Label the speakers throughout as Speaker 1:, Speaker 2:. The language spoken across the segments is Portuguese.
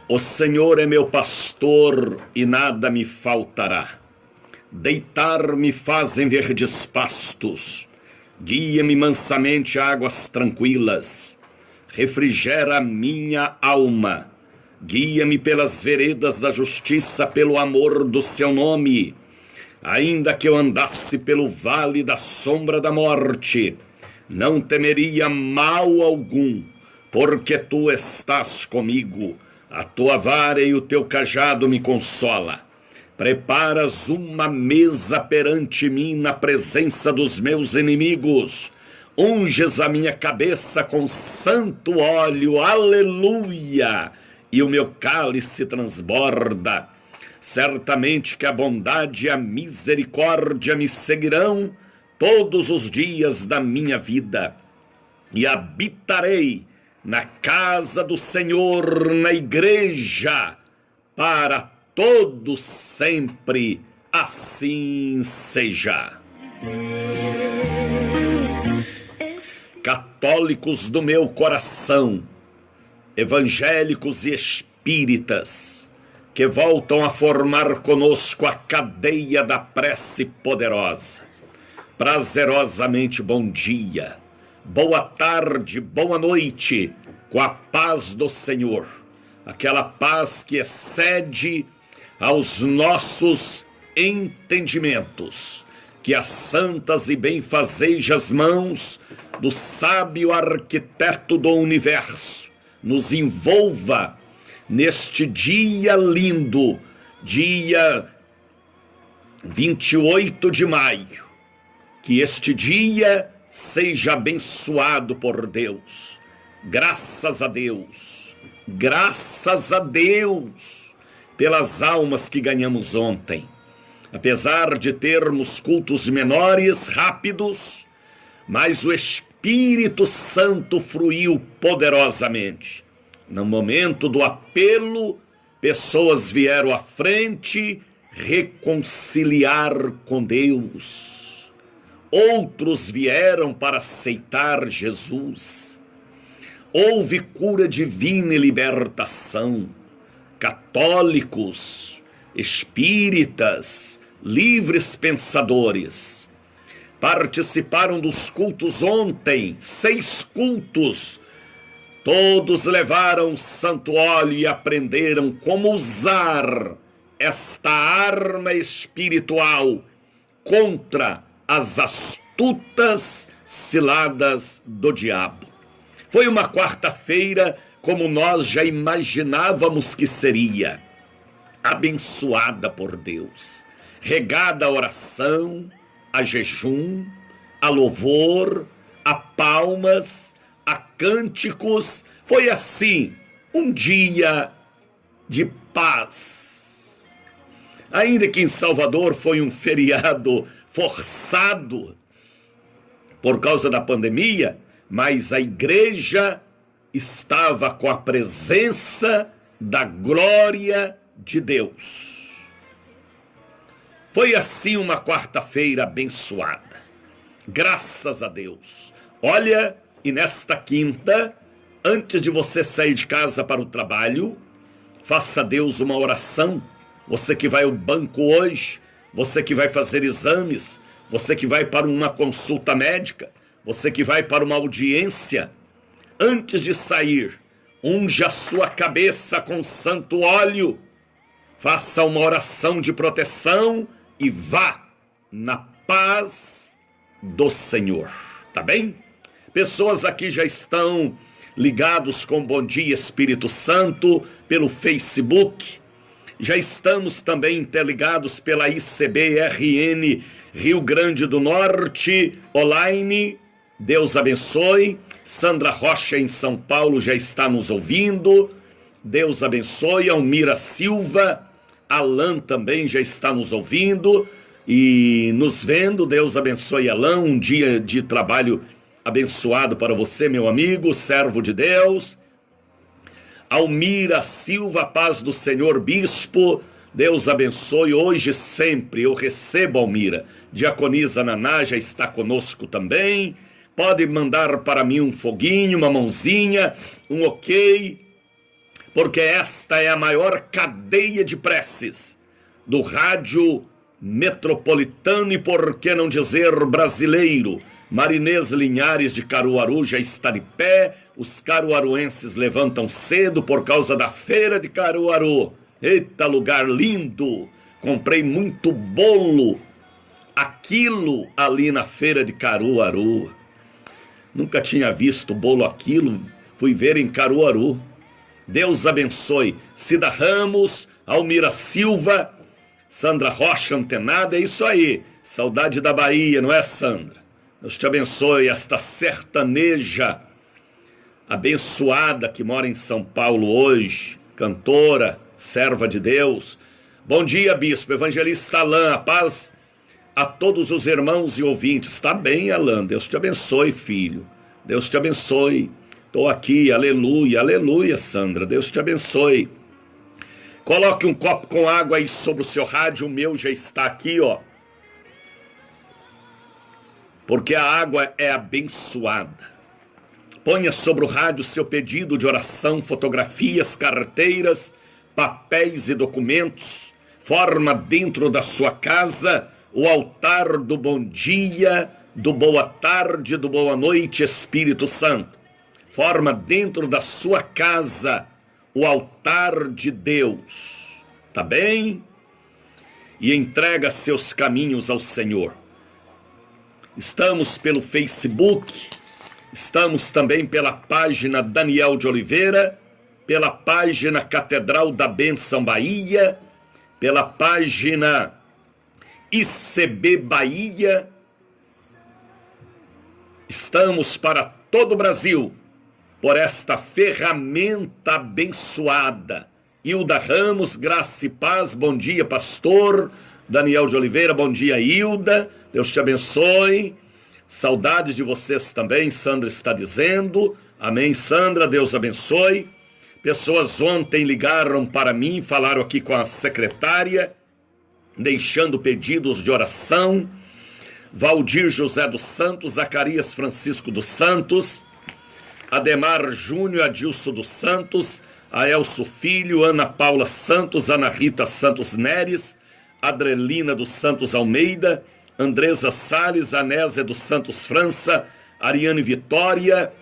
Speaker 1: O Senhor é meu pastor e nada me faltará. Deitar-me faz em verdes pastos. Guia-me mansamente a águas tranquilas. Refrigera a minha alma. Guia-me pelas veredas da justiça, pelo amor do seu nome. Ainda que eu andasse pelo vale da sombra da morte, não temeria mal algum, porque tu estás comigo. A tua vara e o teu cajado me consola. Preparas uma mesa perante mim na presença dos meus inimigos. Unges a minha cabeça com santo óleo, aleluia, e o meu cálice transborda. Certamente que a bondade e a misericórdia me seguirão todos os dias da minha vida, e habitarei na casa do Senhor, na igreja, para todo sempre, assim seja. Católicos do meu coração, evangélicos e espíritas, que voltam a formar conosco a cadeia da prece poderosa, prazerosamente bom dia, boa tarde, boa noite, com a paz do Senhor, aquela paz que excede aos nossos entendimentos, que as santas e benfazejas mãos do sábio arquiteto do universo nos envolva neste dia lindo, dia 28 de maio, que este dia seja abençoado por Deus. Graças a Deus pelas almas que ganhamos ontem. Apesar de termos cultos menores, rápidos, mas o Espírito Santo fluiu poderosamente. No momento do apelo, pessoas vieram à frente reconciliar com Deus. Outros vieram para aceitar Jesus. Houve cura divina e libertação. Católicos, espíritas, livres pensadores participaram dos cultos ontem, 6 cultos. Todos levaram santo óleo e aprenderam como usar esta arma espiritual contra as astutas ciladas do diabo. Foi uma quarta-feira como nós já imaginávamos que seria, abençoada por Deus, regada a oração, a jejum, a louvor, a palmas, a cânticos. Foi assim, um dia de paz. Ainda que em Salvador foi um feriado forçado por causa da pandemia, mas a igreja estava com a presença da glória de Deus. Foi assim uma quarta-feira abençoada. Graças a Deus. Olha, e nesta quinta, antes de você sair de casa para o trabalho, faça a Deus uma oração. Você que vai ao banco hoje, você que vai fazer exames, você que vai para uma consulta médica, você que vai para uma audiência, antes de sair, unja a sua cabeça com santo óleo, faça uma oração de proteção e vá na paz do Senhor, tá bem? Pessoas aqui já estão ligados com Bom Dia Espírito Santo pelo Facebook. Já estamos também interligados pela ICB-RN Rio Grande do Norte, online. Deus abençoe. Sandra Rocha em São Paulo já está nos ouvindo. Deus abençoe. Almira Silva, Alan também já está nos ouvindo e nos vendo. Deus abençoe, Alan. Um dia de trabalho abençoado para você, meu amigo, servo de Deus. Almira Silva, paz do Senhor, bispo. Deus abençoe hoje e sempre. Eu recebo, Almira. Diaconisa Naná já está conosco também. Pode mandar para mim um foguinho, uma mãozinha, um ok, porque esta é a maior cadeia de preces do rádio metropolitano e, por que não dizer, brasileiro. Marinês Linhares de Caruaru já está de pé, os caruaruenses levantam cedo por causa da feira de Caruaru. Eita, lugar lindo! Comprei muito bolo, aquilo ali na feira de Caruaru. Nunca tinha visto bolo aquilo, fui ver em Caruaru. Deus abençoe. Cida Ramos, Almira Silva, Sandra Rocha antenada, é isso aí. Saudade da Bahia, não é, Sandra? Deus te abençoe, esta sertaneja abençoada que mora em São Paulo hoje, cantora, serva de Deus. Bom dia, bispo, evangelista Alain, a paz a todos os irmãos e ouvintes. Está bem, Alain, Deus te abençoe, filho. Deus te abençoe. Estou aqui, aleluia, aleluia, Sandra, Deus te abençoe. Coloque um copo com água aí sobre o seu rádio, o meu já está aqui, ó. Porque a água é abençoada. Ponha sobre o rádio seu pedido de oração, fotografias, carteiras, papéis e documentos. Forma dentro da sua casa o altar do bom dia, do boa tarde, do boa noite, Espírito Santo. Forma dentro da sua casa o altar de Deus, tá bem? E entrega seus caminhos ao Senhor. Estamos pelo Facebook, estamos também pela página Daniel de Oliveira, pela página Catedral da Bênção Bahia, pela página ICB Bahia. Estamos para todo o Brasil por esta ferramenta abençoada. Hilda Ramos, graça e paz, bom dia, pastor. Daniel de Oliveira, bom dia, Hilda, Deus te abençoe. Saudades de vocês também, Sandra está dizendo. Amém, Sandra, Deus abençoe. Pessoas ontem ligaram para mim, falaram aqui com a secretária, deixando pedidos de oração. Valdir José dos Santos, Zacarias Francisco dos Santos, Ademar Júnior, Adilson dos Santos, Aelso Filho, Ana Paula Santos, Ana Rita Santos Neres, Adrelina dos Santos Almeida, Andresa Salles, Anésia dos Santos França, Ariane Vitória,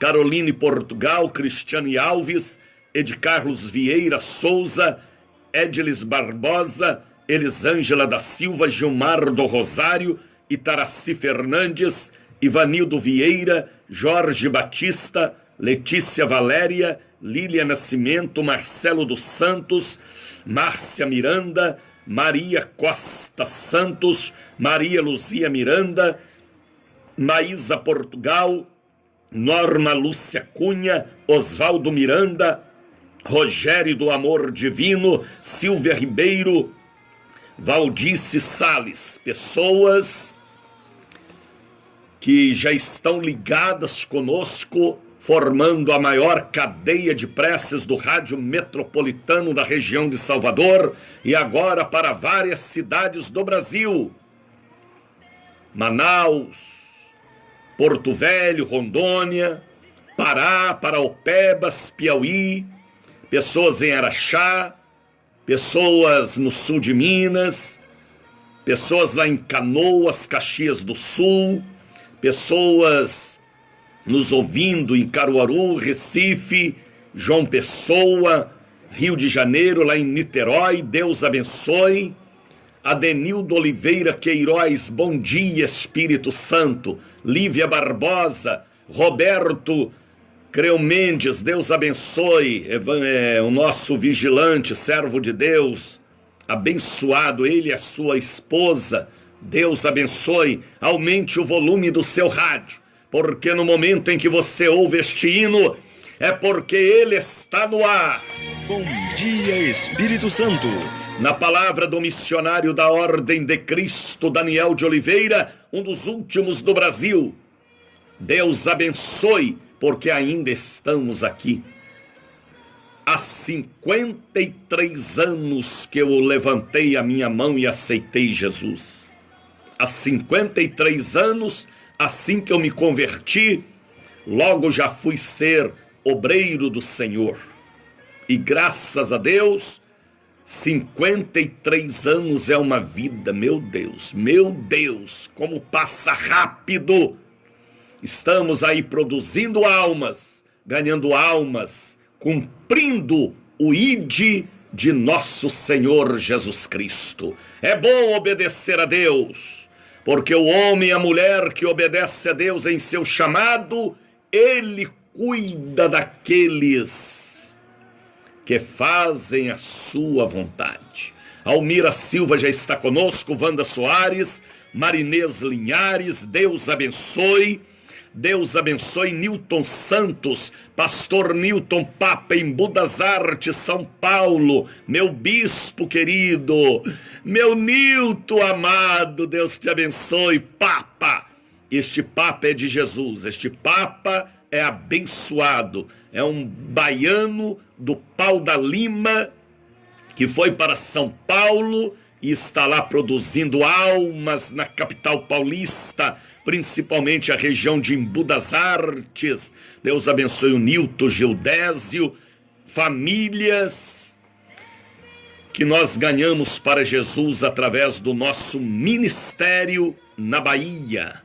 Speaker 1: Caroline Portugal, Cristiane Alves, Ed Carlos Vieira Souza, Edilis Barbosa, Elisângela da Silva, Gilmar do Rosário, Itaraci Fernandes, Ivanildo Vieira, Jorge Batista, Letícia Valéria, Lília Nascimento, Marcelo dos Santos, Márcia Miranda, Maria Costa Santos, Maria Luzia Miranda, Maísa Portugal, Norma Lúcia Cunha, Osvaldo Miranda, Rogério do Amor Divino, Silvia Ribeiro, Valdice Salles, pessoas que já estão ligadas conosco, formando a maior cadeia de preces do rádio metropolitano da região de Salvador e agora para várias cidades do Brasil. Manaus, Porto Velho, Rondônia, Pará, Paraopebas, Piauí, pessoas em Araxá, pessoas no sul de Minas, pessoas lá em Canoas, Caxias do Sul, pessoas nos ouvindo em Caruaru, Recife, João Pessoa, Rio de Janeiro, lá em Niterói, Deus abençoe. Adenildo Oliveira Queiroz, bom dia, Espírito Santo. Lívia Barbosa, Roberto Creu Mendes, Deus abençoe. O nosso vigilante, servo de Deus, abençoado, ele e a sua esposa, Deus abençoe. Aumente o volume do seu rádio, porque no momento em que você ouve este hino, é porque ele está no ar.
Speaker 2: Bom dia, Espírito Santo.
Speaker 1: Na palavra do missionário da Ordem de Cristo, Daniel de Oliveira, um dos últimos do Brasil. Deus abençoe, porque ainda estamos aqui. Há 53 anos que eu levantei a minha mão e aceitei Jesus. Há 53 anos, assim que eu me converti, logo já fui ser obreiro do Senhor. E graças a Deus, 53 anos é uma vida, meu Deus, como passa rápido. Estamos aí produzindo almas, ganhando almas, cumprindo o ide de nosso Senhor Jesus Cristo. É bom obedecer a Deus, porque o homem e a mulher que obedece a Deus em seu chamado, ele cuida daqueles que fazem a sua vontade. Almira Silva já está conosco, Wanda Soares, Marinês Linhares, Deus abençoe. Deus abençoe Newton Santos, pastor Newton Papa em Budas Artes, São Paulo, meu bispo querido, meu Newton amado, Deus te abençoe, Papa. Este Papa é de Jesus, este Papa é abençoado, é um baiano do Pau da Lima, que foi para São Paulo e está lá produzindo almas na capital paulista, principalmente a região de Embu das Artes. Deus abençoe o Nilton Gildésio, famílias que nós ganhamos para Jesus através do nosso ministério na Bahia.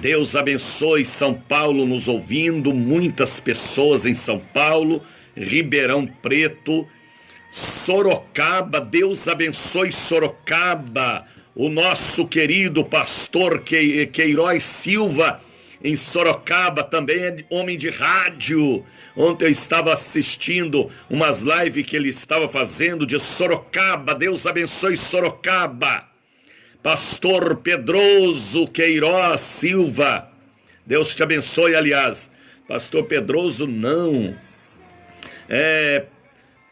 Speaker 1: Deus abençoe São Paulo nos ouvindo, muitas pessoas em São Paulo, Ribeirão Preto, Sorocaba, Deus abençoe Sorocaba, o nosso querido pastor Queiroz Silva, em Sorocaba, também é homem de rádio. Ontem eu estava assistindo umas lives que ele estava fazendo de Sorocaba, Deus abençoe Sorocaba. Pastor Pedroso Queiroz Silva, Deus te abençoe, aliás, pastor Pedroso não, é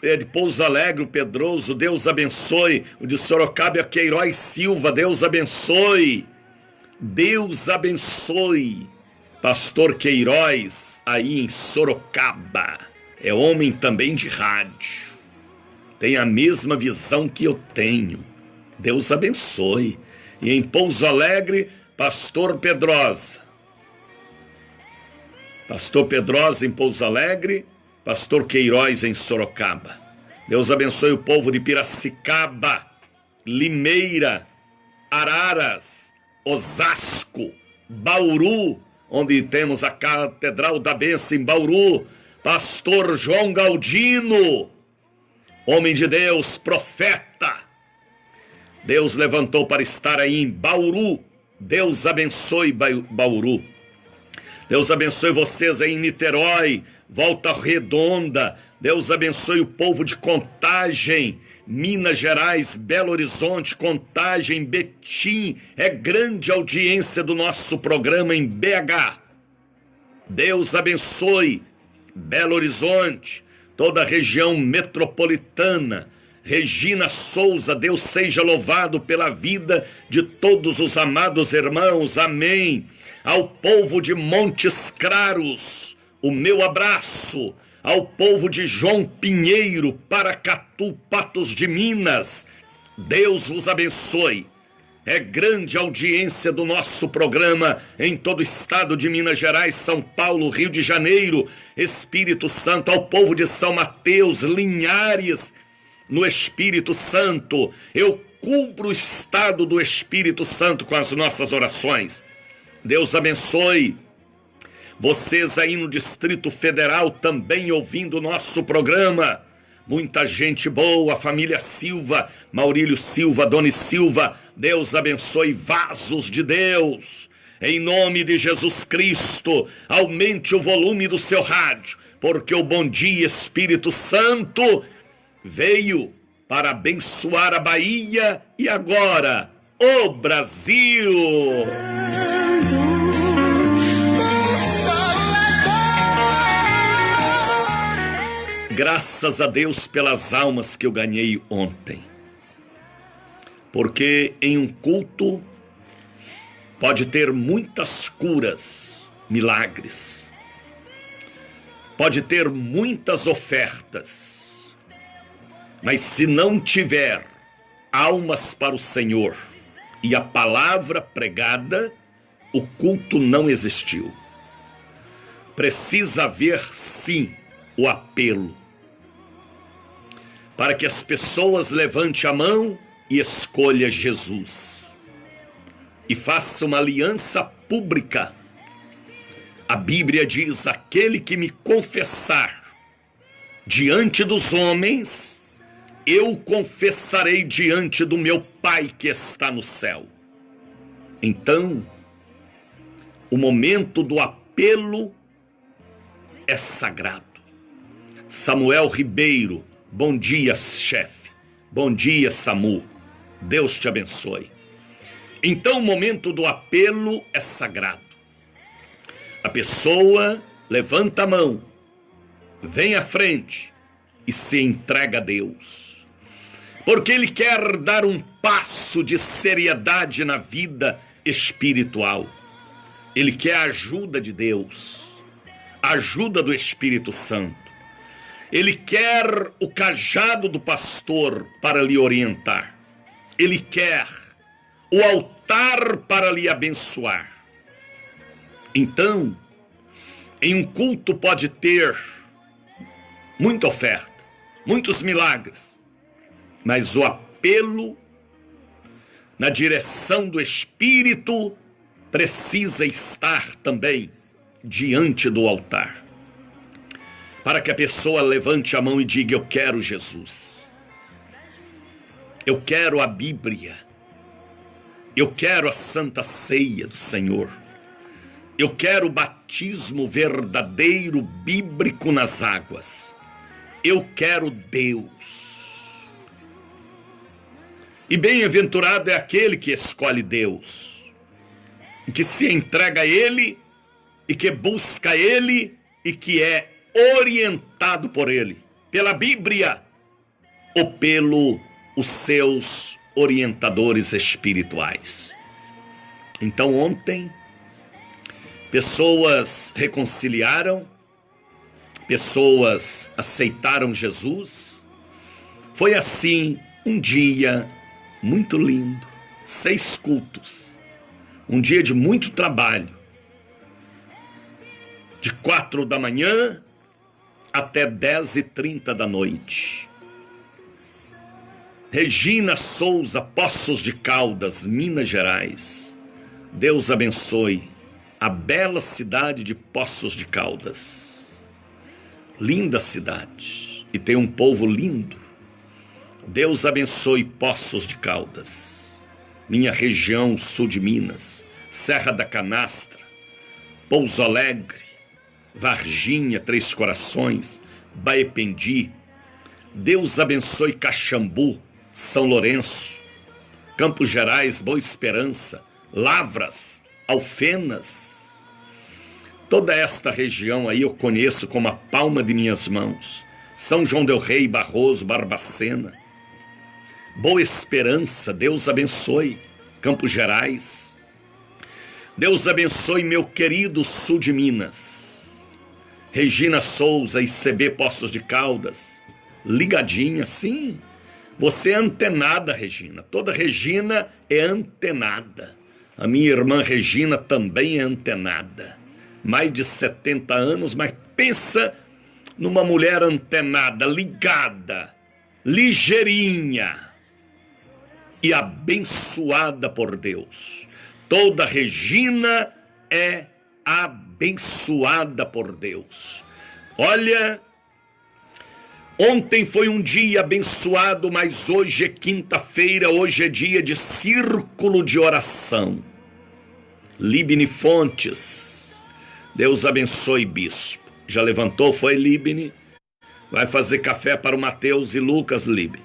Speaker 1: de Pouso Alegre, o Pedroso, Deus abençoe. O de Sorocaba é Queiroz Silva, Deus abençoe. Deus abençoe. Pastor Queiroz, aí em Sorocaba, é homem também de rádio, tem a mesma visão que eu tenho. Deus abençoe. E em Pouso Alegre, pastor Pedrosa. Pastor Pedrosa em Pouso Alegre, pastor Queiroz em Sorocaba. Deus abençoe o povo de Piracicaba, Limeira, Araras, Osasco, Bauru, onde temos a Catedral da Bênção em Bauru. Pastor João Galdino, homem de Deus, profeta. Deus levantou para estar aí em Bauru. Deus abençoe Bauru. Deus abençoe vocês aí em Niterói, Volta Redonda. Deus abençoe o povo de Contagem, Minas Gerais, Belo Horizonte, Contagem, Betim. É grande audiência do nosso programa em BH. Deus abençoe Belo Horizonte, toda a região metropolitana. Regina Souza, Deus seja louvado pela vida de todos os amados irmãos, amém. Ao povo de Montes Claros, o meu abraço. Ao povo de João Pinheiro, Paracatu, Patos de Minas, Deus vos abençoe. É grande a audiência do nosso programa em todo o estado de Minas Gerais, São Paulo, Rio de Janeiro, Espírito Santo. Ao povo de São Mateus, Linhares, no Espírito Santo, eu cubro o estado do Espírito Santo com as nossas orações. Deus abençoe vocês aí no Distrito Federal também ouvindo o nosso programa. Muita gente boa, família Silva, Maurílio Silva, Doni Silva. Deus abençoe, vasos de Deus. Em nome de Jesus Cristo, aumente o volume do seu rádio, porque o Bom Dia Espírito Santo veio para abençoar a Bahia e agora o Brasil. Graças a Deus pelas almas que eu ganhei ontem, porque em um culto pode ter muitas curas, milagres, pode ter muitas ofertas, mas se não tiver almas para o Senhor e a palavra pregada, o culto não existiu. precisa haver, sim, o apelo, para que as pessoas levantem a mão e escolham Jesus, e façam uma aliança pública. A Bíblia diz: aquele que me confessar diante dos homens, eu confessarei diante do meu Pai que está no céu. Então, o momento do apelo é sagrado. Samuel Ribeiro, bom dia, chefe. Bom dia, Samu. Deus te abençoe. Então, o momento do apelo é sagrado. A pessoa levanta a mão, vem à frente e se entrega a Deus, porque ele quer dar um passo de seriedade na vida espiritual. Ele quer a ajuda de Deus, a ajuda do Espírito Santo. Ele quer o cajado do pastor para lhe orientar. Ele quer o altar para lhe abençoar. Então, em um culto pode ter muita oferta, muitos milagres, mas o apelo na direção do Espírito precisa estar também diante do altar, para que a pessoa levante a mão e diga: eu quero Jesus, eu quero a Bíblia, eu quero a Santa Ceia do Senhor, eu quero o batismo verdadeiro bíblico nas águas, eu quero Deus. E bem-aventurado é aquele que escolhe Deus, que se entrega a Ele e que busca Ele e que é orientado por Ele, pela Bíblia ou pelos seus orientadores espirituais. Então ontem, pessoas reconciliaram, pessoas aceitaram Jesus. Foi assim um dia muito lindo, 6 cultos, um dia de muito trabalho, de 4 da manhã até 10h30 da noite. Regina Souza, Poços de Caldas, Minas Gerais. Deus abençoe a bela cidade de Poços de Caldas. Linda cidade e tem um povo lindo. Deus abençoe Poços de Caldas, minha região sul de Minas, Serra da Canastra, Pouso Alegre, Varginha, Três Corações, Baependi. Deus abençoe Caxambu, São Lourenço, Campos Gerais, Boa Esperança, Lavras, Alfenas. Toda esta região aí eu conheço como a palma de minhas mãos. São João del Rei, Barroso, Barbacena, Boa Esperança. Deus abençoe Campos Gerais. Deus abençoe meu querido sul de Minas, Regina Souza, ICB Poços de Caldas, ligadinha, sim. Você é antenada, Regina. Toda Regina é antenada. A minha irmã Regina também é antenada. Mais de 70 anos, mas pensa numa mulher antenada, ligada, ligeirinha e abençoada por Deus. Toda Regina é abençoada por Deus. Olha, ontem foi um dia abençoado, mas hoje é quinta-feira, hoje é dia de círculo de oração. Libni Fontes, Deus abençoe, bispo. Já levantou, foi, Libni? Vai fazer café para o Mateus e Lucas, Libni.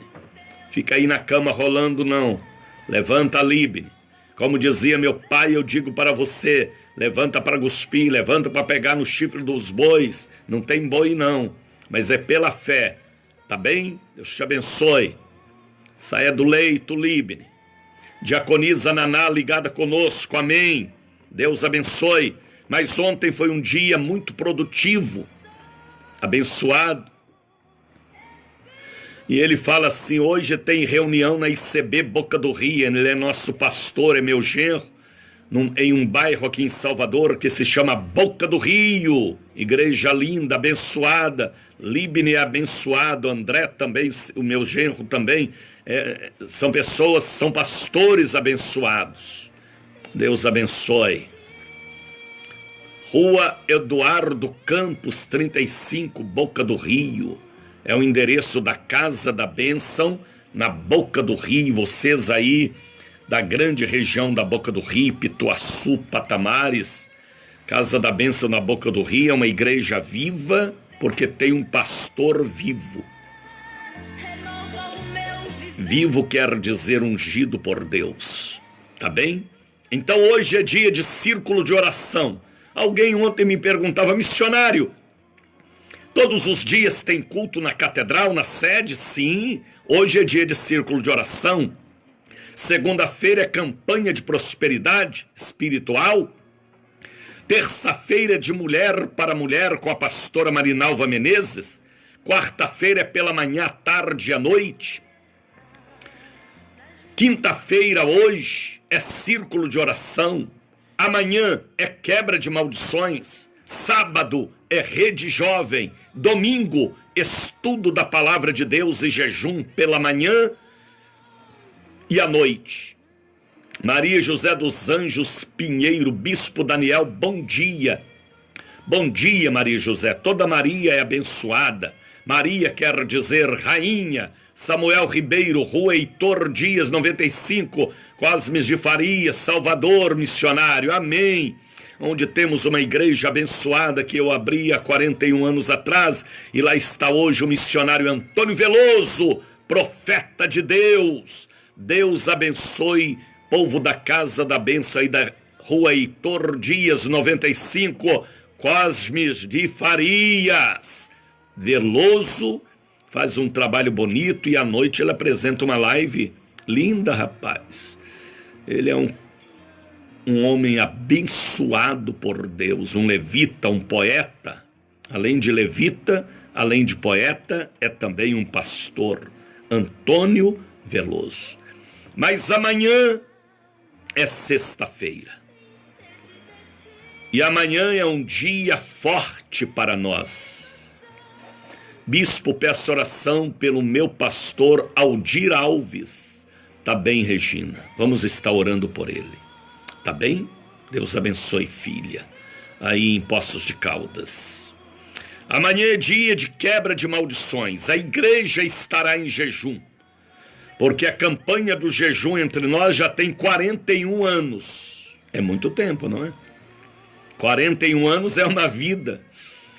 Speaker 1: Fica aí na cama rolando, não. Levanta, Libni. Como dizia meu pai, eu digo para você, levanta para cuspir, levanta para pegar no chifre dos bois. Não tem boi, não, mas é pela fé. Tá bem? Deus te abençoe. Saia do leito, Libni. Diaconisa Naná ligada conosco, amém. Deus abençoe. Mas ontem foi um dia muito produtivo, abençoado. E ele fala assim: hoje tem reunião na ICB Boca do Rio, ele é nosso pastor, é meu genro. em um bairro aqui em Salvador que se chama Boca do Rio. Igreja linda, abençoada. Libne é abençoado, André também, o meu genro também. São pessoas, são pastores abençoados. Deus abençoe. Rua Eduardo Campos, 35, Boca do Rio. É o endereço da Casa da Bênção, na Boca do Rio. Vocês aí da grande região da Boca do Rio, Pituaçu, Patamares. Casa da Bênção na Boca do Rio é uma igreja viva, porque tem um pastor vivo. Vivo quer dizer ungido por Deus. Tá bem? Então hoje é dia de círculo de oração. Alguém ontem me perguntava, missionário, todos os dias tem culto na catedral, na sede? Sim, hoje é dia de círculo de oração. Segunda-feira é campanha de prosperidade espiritual. Terça-feira é de mulher para mulher com a pastora Marinalva Menezes. Quarta-feira é pela manhã, tarde e à noite. Quinta-feira hoje é círculo de oração. Amanhã é quebra de maldições. Sábado é rede jovem. Domingo, estudo da palavra de Deus e jejum pela manhã e à noite. Maria José dos Anjos Pinheiro, Bispo Daniel, bom dia. Bom dia, Maria José. Toda Maria é abençoada. Maria quer dizer rainha. Samuel Ribeiro, Rua Heitor Dias, 95, Cosmes de Faria, Salvador, missionário. Amém. Onde temos uma igreja abençoada que eu abri há 41 anos atrás, e lá está hoje o missionário Antônio Veloso, profeta de Deus. Deus abençoe, povo da Casa da Bênção aí da Rua Heitor Dias, 95, Cosmes de Farias. Veloso faz um trabalho bonito e à noite ele apresenta uma live linda, rapaz. Ele é um homem abençoado por Deus, um levita, um poeta. Além de levita, além de poeta, é também um pastor. Antônio Veloso. Mas amanhã é sexta-feira. E amanhã é um dia forte para nós. Bispo, peço oração pelo meu pastor Aldir Alves. Tá bem, Regina. Vamos estar orando por ele. Tá bem? Deus abençoe, filha. Aí em Poços de Caldas. Amanhã é dia de quebra de maldições. A igreja estará em jejum. Porque a campanha do jejum entre nós já tem 41 anos. É muito tempo, não é? 41 anos é uma vida.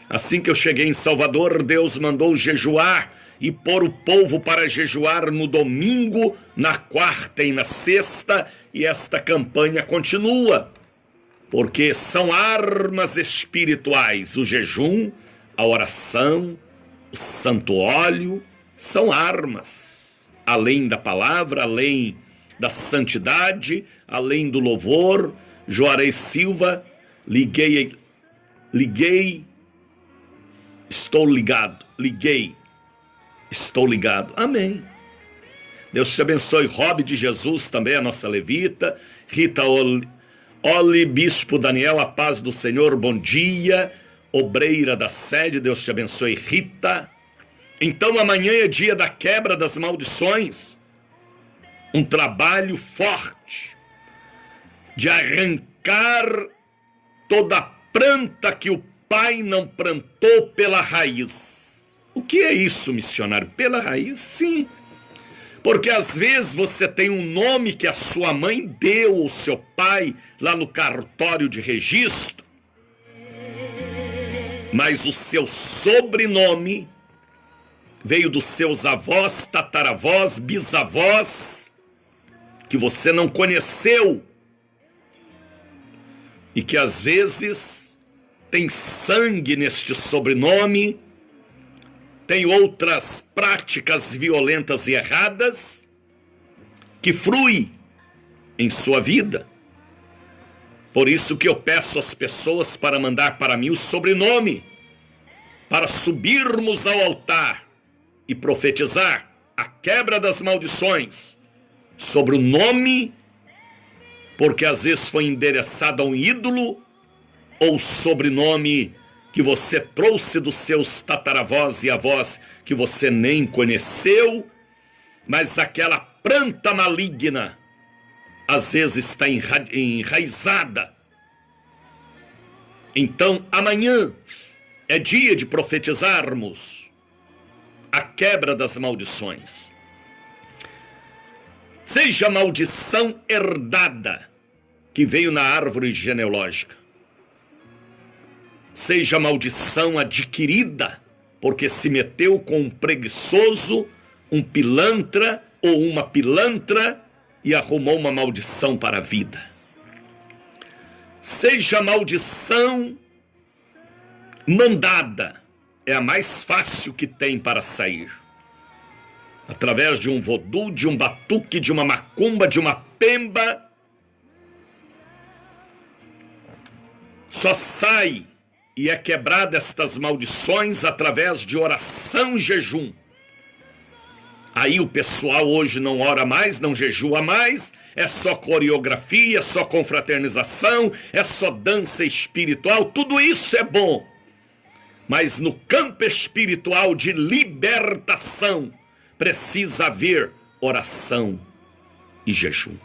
Speaker 1: Assim que eu cheguei em Salvador, Deus mandou jejuar e pôr o povo para jejuar no domingo, na quarta e na sexta, e esta campanha continua, porque são armas espirituais. O jejum, a oração, o santo óleo, são armas, além da palavra, além da santidade, além do louvor. Juarez Silva, liguei, estou ligado, estou ligado. Amém. Deus te abençoe. Rob de Jesus também, a nossa levita. Rita Oli, Bispo Daniel, a paz do Senhor, bom dia. Obreira da sede, Deus te abençoe, Rita. Então amanhã é dia da quebra das maldições. Um trabalho forte de arrancar toda a planta que o Pai não plantou pela raiz. O que é isso, missionário? Pela raiz? Sim. Porque às vezes você tem um nome que a sua mãe deu ao seu pai lá no cartório de registro, mas o seu sobrenome veio dos seus avós, tataravós, bisavós, que você não conheceu, e que às vezes tem sangue neste sobrenome, tem outras práticas violentas e erradas que flui em sua vida. Por isso que eu peço às pessoas para mandar para mim o sobrenome, para subirmos ao altar e profetizar a quebra das maldições sobre o nome porque às vezes foi endereçado a um ídolo ou sobrenome que você trouxe dos seus tataravós e avós que você nem conheceu, mas aquela planta maligna às vezes está enraizada. Então amanhã é dia de profetizarmos a quebra das maldições. Seja a maldição herdada que veio na árvore genealógica, seja a maldição adquirida porque se meteu com um preguiçoso, um pilantra ou uma pilantra e arrumou uma maldição para a vida. Seja a maldição mandada, é a mais fácil que tem para sair. Através de um vodú, de um batuque, de uma macumba, de uma pemba, só sai e é quebrada estas maldições através de oração e jejum. Aí o pessoal hoje não ora mais, não jejua mais, é só coreografia, é só confraternização, é só dança espiritual, tudo isso é bom. Mas no campo espiritual de libertação, precisa haver oração e jejum.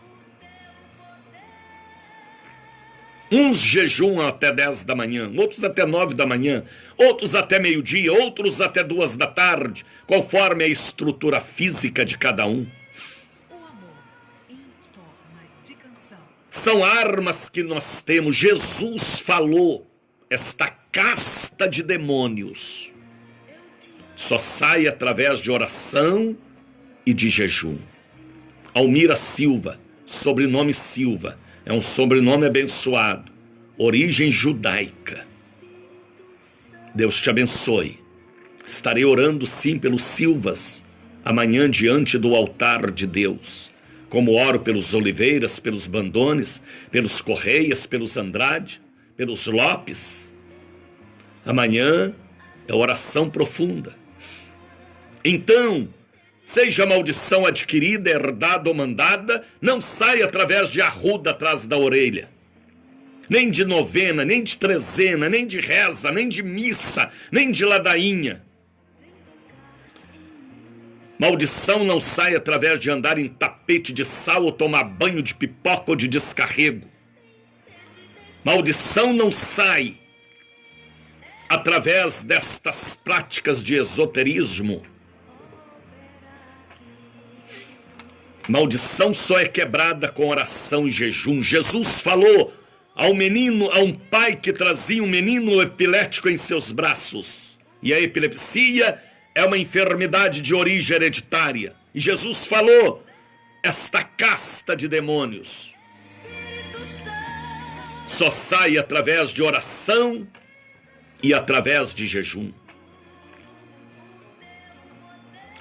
Speaker 1: Uns jejuam até 10 da manhã, outros até 9 da manhã, outros até meio-dia, outros até 2 da tarde, conforme a estrutura física de cada um. São armas que nós temos. Jesus falou, esta casta de demônios só sai através de oração e de jejum. Almira Silva, sobrenome Silva, é um sobrenome abençoado, origem judaica. Deus te abençoe. Estarei orando sim pelos Silvas amanhã diante do altar de Deus, como oro pelos Oliveiras, pelos Bandones, pelos Correias, pelos Andrade, pelos Lopes. Amanhã é oração profunda. Então, seja a maldição adquirida, herdada ou mandada, não sai através de arruda atrás da orelha, nem de novena, nem de trezena, nem de reza, nem de missa, nem de ladainha. Maldição não sai através de andar em tapete de sal ou tomar banho de pipoca ou de descarrego. Maldição não sai através destas práticas de esoterismo. Maldição só é quebrada com oração e jejum. Jesus falou ao menino, a um pai que trazia um menino epilético em seus braços. E a epilepsia é uma enfermidade de origem hereditária. E Jesus falou, esta casta de demônios só sai através de oração e através de jejum.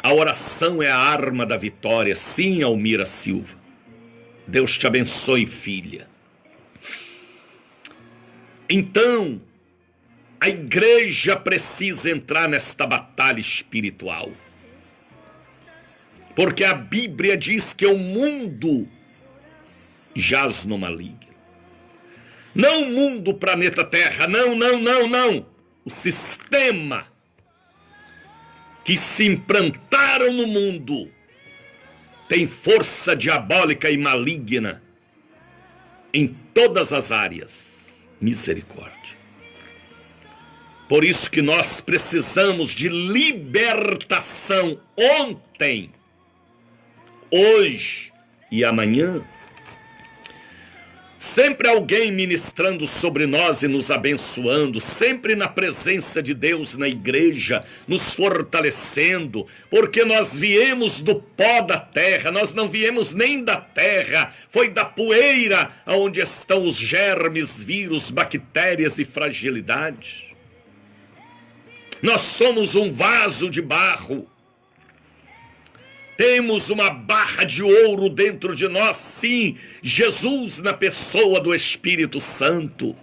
Speaker 1: A oração é a arma da vitória. Sim, Almira Silva. Deus te abençoe, filha. Então, a igreja precisa entrar nesta batalha espiritual. Porque a Bíblia diz que o mundo jaz no maligno. Não o mundo, planeta Terra, não. O sistema que se implantaram no mundo tem força diabólica e maligna em todas as áreas. Misericórdia. Por isso que nós precisamos de libertação ontem, hoje e amanhã. Sempre alguém ministrando sobre nós e nos abençoando, sempre na presença de Deus na igreja, nos fortalecendo, porque nós viemos do pó da terra, nós não viemos nem da terra, foi da poeira onde estão os germes, vírus, bactérias e fragilidade. Nós somos um vaso de barro. Temos uma barra de ouro dentro de nós, sim, Jesus na pessoa do Espírito Santo.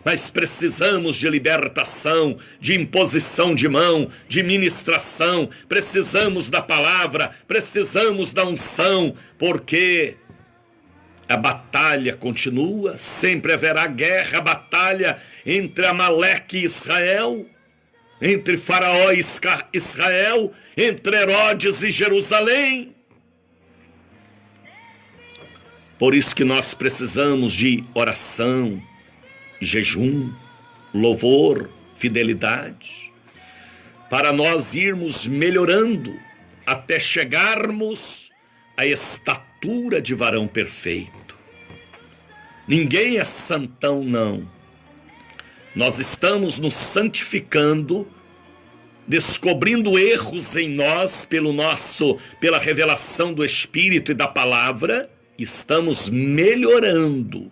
Speaker 1: Mas precisamos de libertação, de imposição de mão, de ministração, precisamos da palavra, precisamos da unção, porque A batalha continua, sempre haverá guerra, batalha entre Amaleque e Israel, entre Faraó e Israel, entre Herodes e Jerusalém. Por isso que nós precisamos de oração, jejum, louvor, fidelidade, para nós irmos melhorando até chegarmos à estatura de varão perfeito. Ninguém é santão, não. Nós estamos nos santificando, descobrindo erros em nós pela revelação do Espírito e da palavra. Estamos melhorando.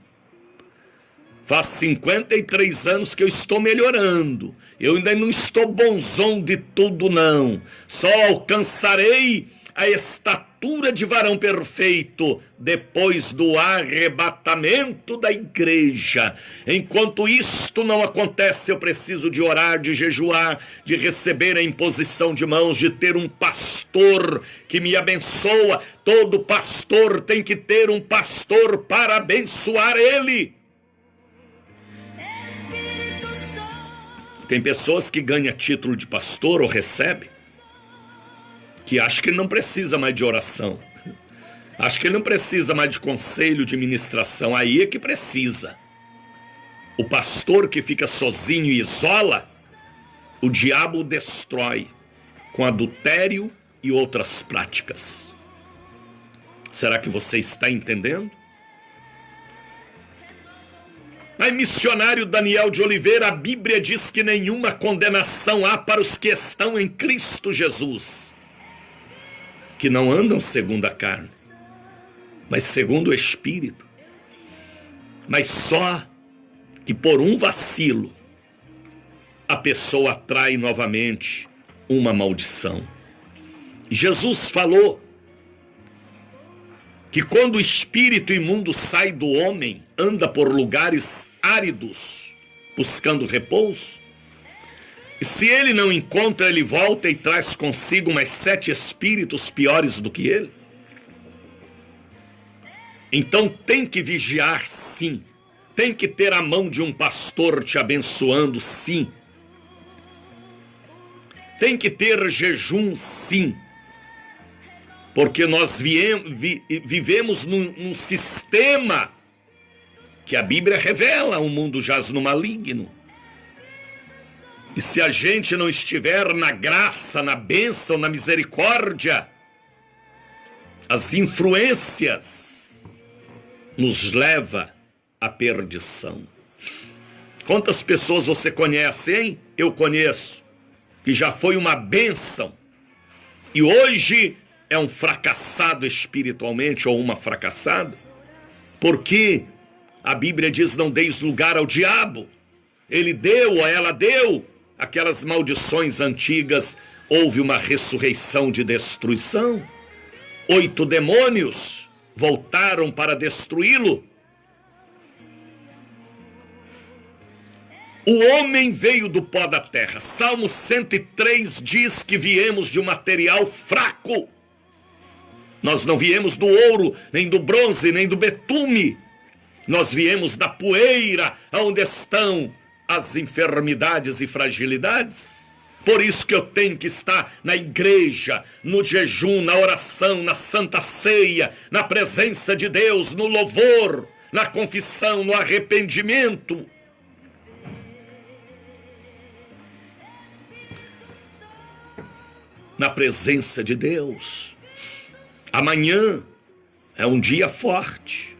Speaker 1: Faz 53 anos que eu estou melhorando. Eu ainda não estou bonzão de tudo, não. Só alcançarei a estatura de varão perfeito depois do arrebatamento da igreja. Enquanto isto não acontece, eu preciso de orar, de jejuar, de receber a imposição de mãos, de ter um pastor que me abençoa. Todo pastor tem que ter um pastor para abençoar ele. Tem pessoas que ganham título de pastor ou recebem, que acha que ele não precisa mais de oração, acha que ele não precisa mais de conselho, de ministração. Aí é que precisa. O pastor que fica sozinho e isola, o diabo o destrói com adultério e outras práticas. Será que você está entendendo? Aí, missionário Daniel de Oliveira, a Bíblia diz que nenhuma condenação há para os que estão em Cristo Jesus, que não andam segundo a carne, mas segundo o Espírito. Mas só que por um vacilo, a pessoa atrai novamente uma maldição. Jesus falou que quando o espírito imundo sai do homem, anda por lugares áridos, buscando repouso, e se ele não encontra, ele volta e traz consigo mais 7 espíritos piores do que ele. Então tem que vigiar, sim. Tem que ter a mão de um pastor te abençoando, sim. Tem que ter jejum, sim. Porque nós vivemos num sistema que a Bíblia revela, o mundo jaz no maligno. E se a gente não estiver na graça, na bênção, na misericórdia, as influências nos leva à perdição. Quantas pessoas você conhece, hein? Eu conheço, que já foi uma bênção e hoje é um fracassado espiritualmente ou uma fracassada, porque a Bíblia diz: não deis lugar ao diabo. Ele deu ou ela deu aquelas maldições antigas, houve uma ressurreição de destruição. 8 demônios voltaram para destruí-lo. O homem veio do pó da terra. Salmo 103 diz que viemos de um material fraco. Nós não viemos do ouro, nem do bronze, nem do betume. Nós viemos da poeira, onde estão as enfermidades e fragilidades. Por isso que eu tenho que estar na igreja, no jejum, na oração, na santa ceia, na presença de Deus, no louvor, na confissão, no arrependimento. Na presença de Deus. Amanhã é um dia forte,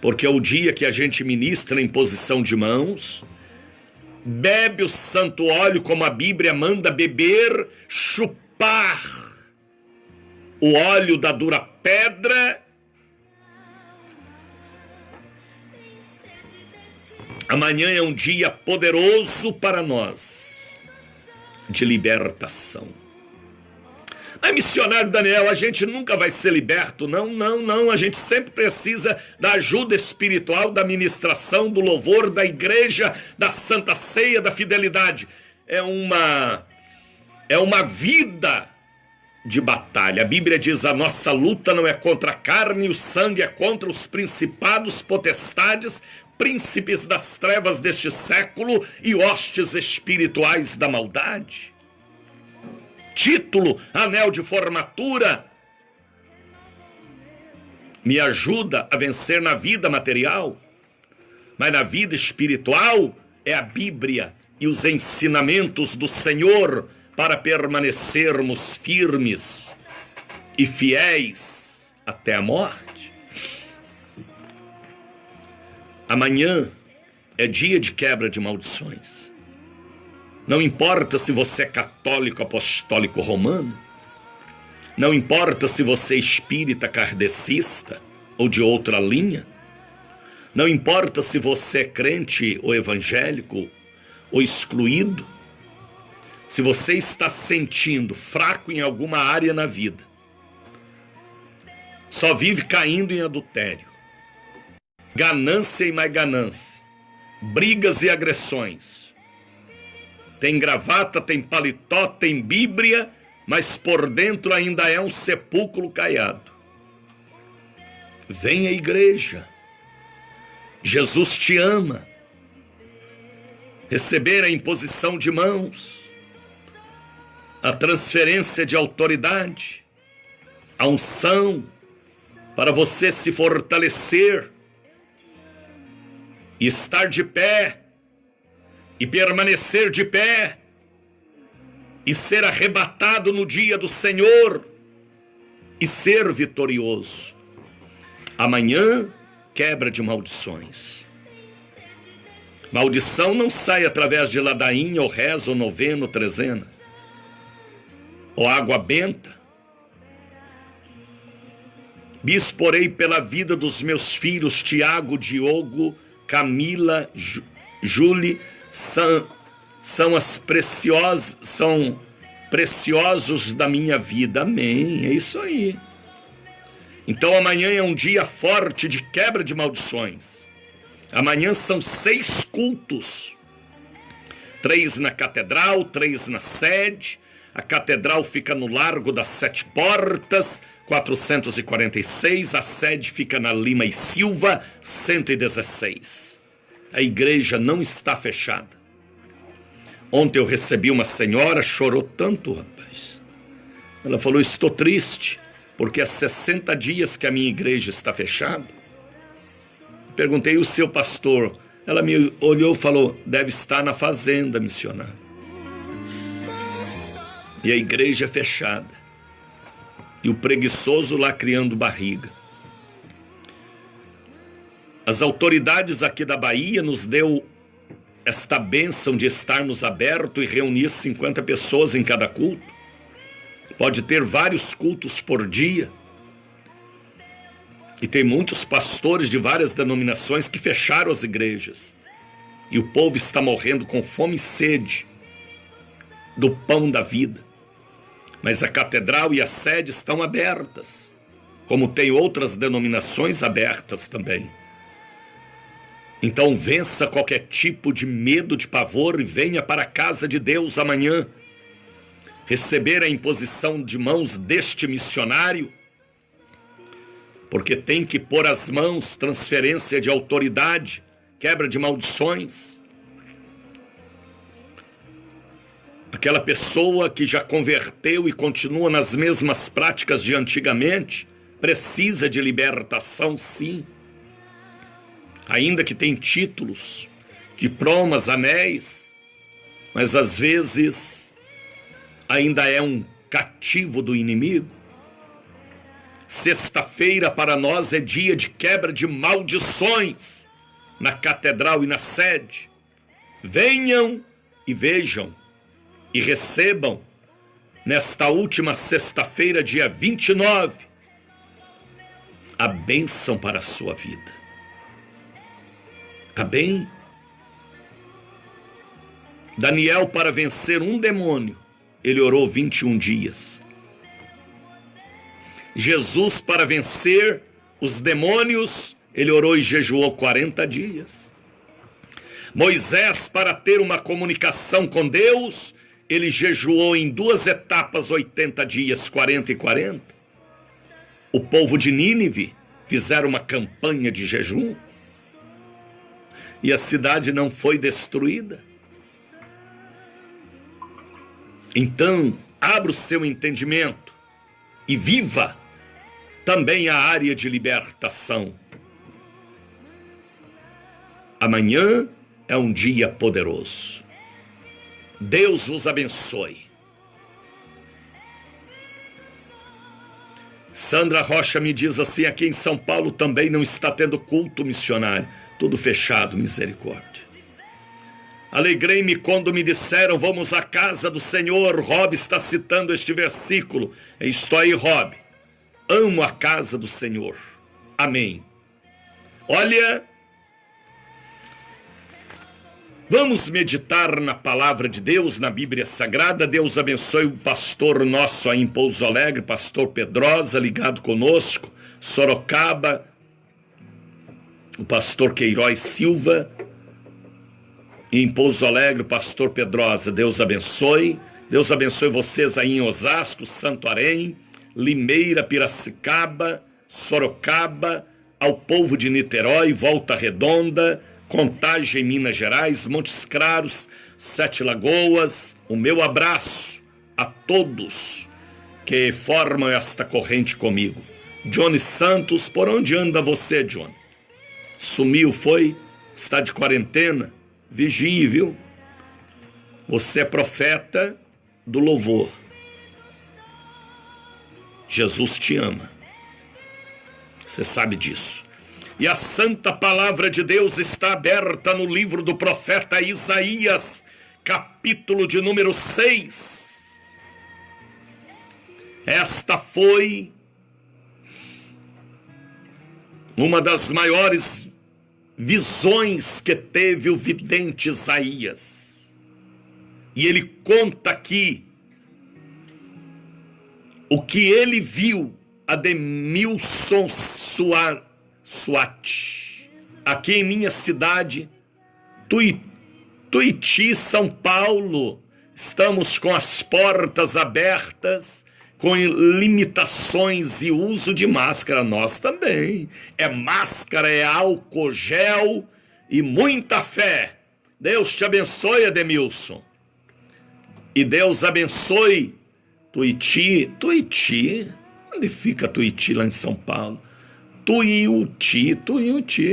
Speaker 1: porque é o dia que a gente ministra em posição de mãos, bebe o santo óleo como a Bíblia manda beber, chupar o óleo da dura pedra. Amanhã é um dia poderoso para nós, de libertação. Mas, missionário Daniel, a gente nunca vai ser liberto, não, a gente sempre precisa da ajuda espiritual, da ministração, do louvor, da igreja, da santa ceia, da fidelidade. É uma vida de batalha. A Bíblia diz: a nossa luta não é contra a carne e o sangue, é contra os principados, potestades, príncipes das trevas deste século e hostes espirituais da maldade. Título, anel de formatura, me ajuda a vencer na vida material, mas na vida espiritual é a Bíblia e os ensinamentos do Senhor para permanecermos firmes e fiéis até a morte. Amanhã é dia de quebra de maldições. Não importa se você é católico, apostólico, romano. Não importa se você é espírita, kardecista ou de outra linha. Não importa se você é crente ou evangélico ou excluído. Se você está sentindo fraco em alguma área na vida, só vive caindo em adultério, ganância e mais ganância, brigas e agressões, tem gravata, tem paletó, tem Bíblia, mas por dentro ainda é um sepulcro caiado. Vem à igreja. Jesus te ama. Receber a imposição de mãos, a transferência de autoridade, a unção para você se fortalecer e estar de pé e permanecer de pé e ser arrebatado no dia do Senhor e ser vitorioso. Amanhã, quebra de maldições. Maldição não sai através de ladainha, ou reza, ou novena, ou trezena, ou água benta. Bispo, orei pela vida dos meus filhos, Tiago, Diogo, Camila, Júlia, são preciosos da minha vida. Amém, é isso aí. Então amanhã é um dia forte de quebra de maldições. Amanhã são 6 cultos. 3 na catedral, 3 na sede. A catedral fica no Largo das 7 Portas, 446. A sede fica na Lima e Silva, 116. A igreja não está fechada. Ontem eu recebi uma senhora, chorou tanto, rapaz. Ela falou: estou triste, porque há 60 dias que a minha igreja está fechada. Perguntei: o seu pastor? Ela me olhou e falou: deve estar na fazenda, missionário. E a igreja é fechada. E o preguiçoso lá criando barriga. As autoridades aqui da Bahia nos deu esta bênção de estarmos abertos e reunir 50 pessoas em cada culto. Pode ter vários cultos por dia. E tem muitos pastores de várias denominações que fecharam as igrejas. E o povo está morrendo com fome e sede do pão da vida. Mas a catedral e a sede estão abertas, como tem outras denominações abertas também. Então vença qualquer tipo de medo, de pavor, e venha para a casa de Deus amanhã, receber a imposição de mãos deste missionário, porque tem que pôr as mãos, transferência de autoridade, quebra de maldições. Aquela pessoa que já converteu e continua nas mesmas práticas de antigamente, precisa de libertação, sim. Ainda que tem títulos, diplomas, anéis, mas às vezes ainda é um cativo do inimigo. Sexta-feira para nós é dia de quebra de maldições na catedral e na sede. Venham e vejam e recebam nesta última sexta-feira, dia 29, a bênção para a sua vida. Amém? Daniel, para vencer um demônio, ele orou 21 dias. Jesus, para vencer os demônios, ele orou e jejuou 40 dias. Moisés, para ter uma comunicação com Deus, ele jejuou em 2 etapas, 80 dias, 40 e 40. O povo de Nínive fizeram uma campanha de jejum e a cidade não foi destruída. Então, abra o seu entendimento e viva também a área de libertação. Amanhã é um dia poderoso. Deus vos abençoe. Sandra Rocha me diz assim: aqui em São Paulo também não está tendo culto missionário. Tudo fechado, misericórdia. Alegrei-me quando me disseram: vamos à casa do Senhor. Rob está citando este versículo. Estou aí, Rob. Amo a casa do Senhor. Amém. Olha, vamos meditar na palavra de Deus, na Bíblia Sagrada. Deus abençoe o pastor nosso aí em Pouso Alegre, pastor Pedrosa, ligado conosco. Sorocaba, o pastor Queiroz Silva. E em Pouso Alegre, o pastor Pedrosa. Deus abençoe. Deus abençoe vocês aí em Osasco, Santarém, Limeira, Piracicaba, Sorocaba, ao povo de Niterói, Volta Redonda, Contagem, Minas Gerais, Montes Claros, Sete Lagoas. O meu abraço a todos que formam esta corrente comigo. Johnny Santos, por onde anda você, Johnny? Sumiu, foi? Está de quarentena? Vigie, viu? Você é profeta do louvor. Jesus te ama. Você sabe disso. E a santa palavra de Deus está aberta no livro do profeta Isaías, capítulo de número 6. Esta foi uma das maiores visões que teve o vidente Isaías. E ele conta aqui o que ele viu. Ademilson Suat, aqui em minha cidade, Tuiuti, São Paulo. Estamos com as portas abertas, com limitações e uso de máscara. Nós também. É máscara, é álcool gel e muita fé. Deus te abençoe, Ademilson. E Deus abençoe Tuiuti. Onde fica Tuiuti, lá em São Paulo? Tuiuti,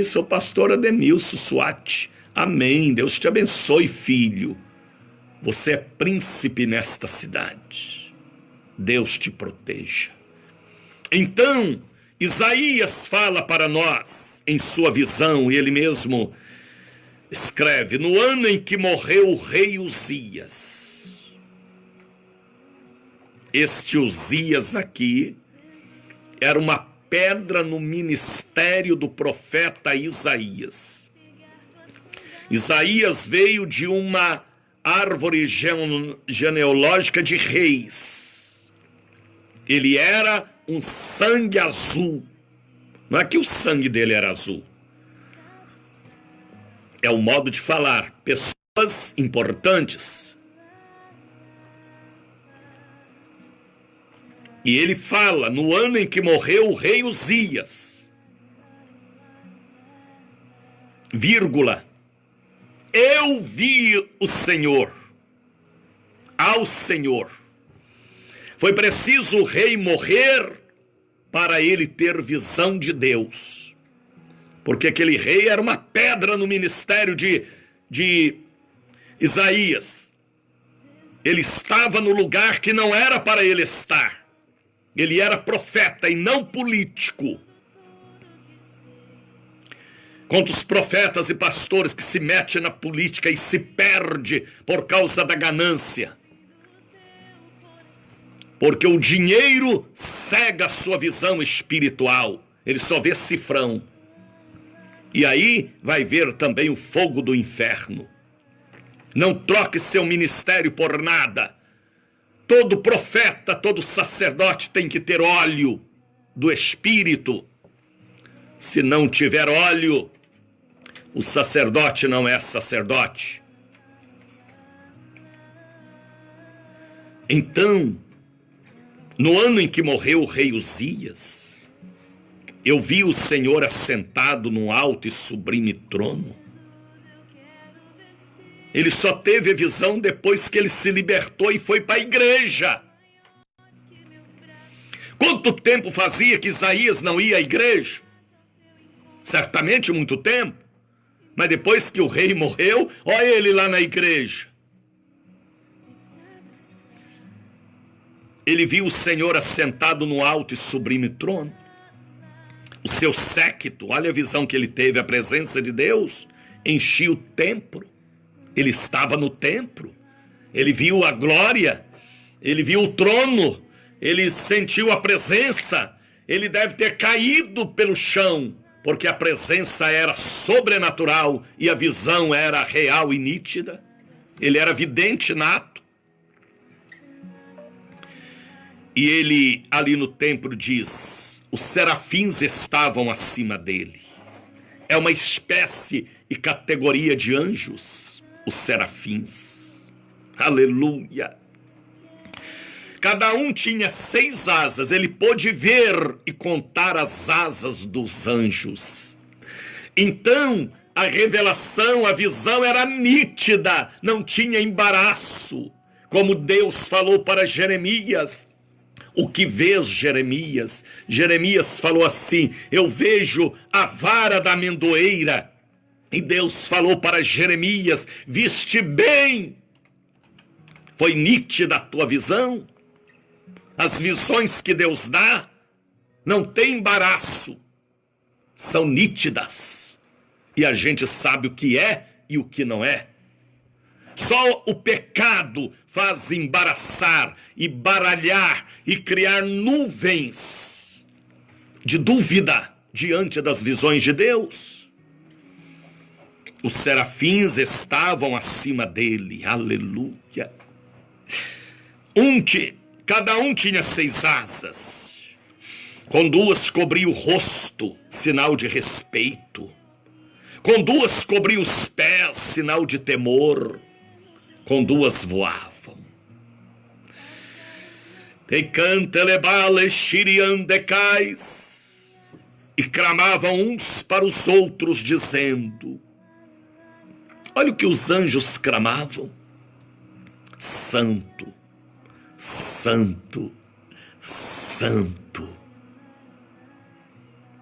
Speaker 1: sou pastor Ademilson Suat. Amém. Deus te abençoe, filho. Você é príncipe nesta cidade. Deus te proteja. Então, Isaías fala para nós em sua visão, e ele mesmo escreve: no ano em que morreu o rei Uzias. Este Uzias aqui era uma pedra no ministério do profeta Isaías. Isaías veio de uma árvore genealógica de reis. Ele era um sangue azul. Não é que o sangue dele era azul. É o modo de falar. Pessoas importantes. E ele fala, no ano em que morreu o rei Uzias, vírgula, eu vi o Senhor, ao Senhor. Foi preciso o rei morrer para ele ter visão de Deus. Porque aquele rei era uma pedra no ministério de Isaías. Ele estava no lugar que não era para ele estar. Ele era profeta e não político. Quantos profetas e pastores que se metem na política e se perde por causa da ganância. Porque o dinheiro cega a sua visão espiritual. Ele só vê cifrão. E aí vai ver também o fogo do inferno. Não troque seu ministério por nada. Todo profeta, todo sacerdote tem que ter óleo do Espírito. Se não tiver óleo, o sacerdote não é sacerdote. Então, no ano em que morreu o rei Uzias, eu vi o Senhor assentado num alto e sublime trono. Ele só teve a visão depois que ele se libertou e foi para a igreja. Quanto tempo fazia que Isaías não ia à igreja? Certamente muito tempo. Mas depois que o rei morreu, olha ele lá na igreja. Ele viu o Senhor assentado no alto e sublime trono. O seu séquito, olha a visão que ele teve, a presença de Deus, enchia o templo. Ele estava no templo. Ele viu a glória, ele viu o trono, ele sentiu a presença. Ele deve ter caído pelo chão, porque a presença era sobrenatural e a visão era real e nítida. Ele era vidente nato. E ele ali no templo diz, os serafins estavam acima dele. É uma espécie e categoria de anjos, os serafins. Aleluia! Cada um tinha 6 asas, ele pôde ver e contar as asas dos anjos. Então, a revelação, a visão era nítida, não tinha embaraço. Como Deus falou para Jeremias, o que vês, Jeremias? Jeremias falou assim, eu vejo a vara da amendoeira. E Deus falou para Jeremias, viste bem? Foi nítida a tua visão? As visões que Deus dá não tem embaraço, são nítidas. E a gente sabe o que é e o que não é. Só o pecado faz embaraçar e baralhar e criar nuvens de dúvida diante das visões de Deus. Os serafins estavam acima dele, aleluia. Cada um tinha 6 asas. Com 2 cobria o rosto, sinal de respeito. Com 2 cobria os pés, sinal de temor. Com 2 voavam. E cantelebales shiriandecais. E clamavam uns para os outros, dizendo, olha o que os anjos clamavam. Santo, santo, santo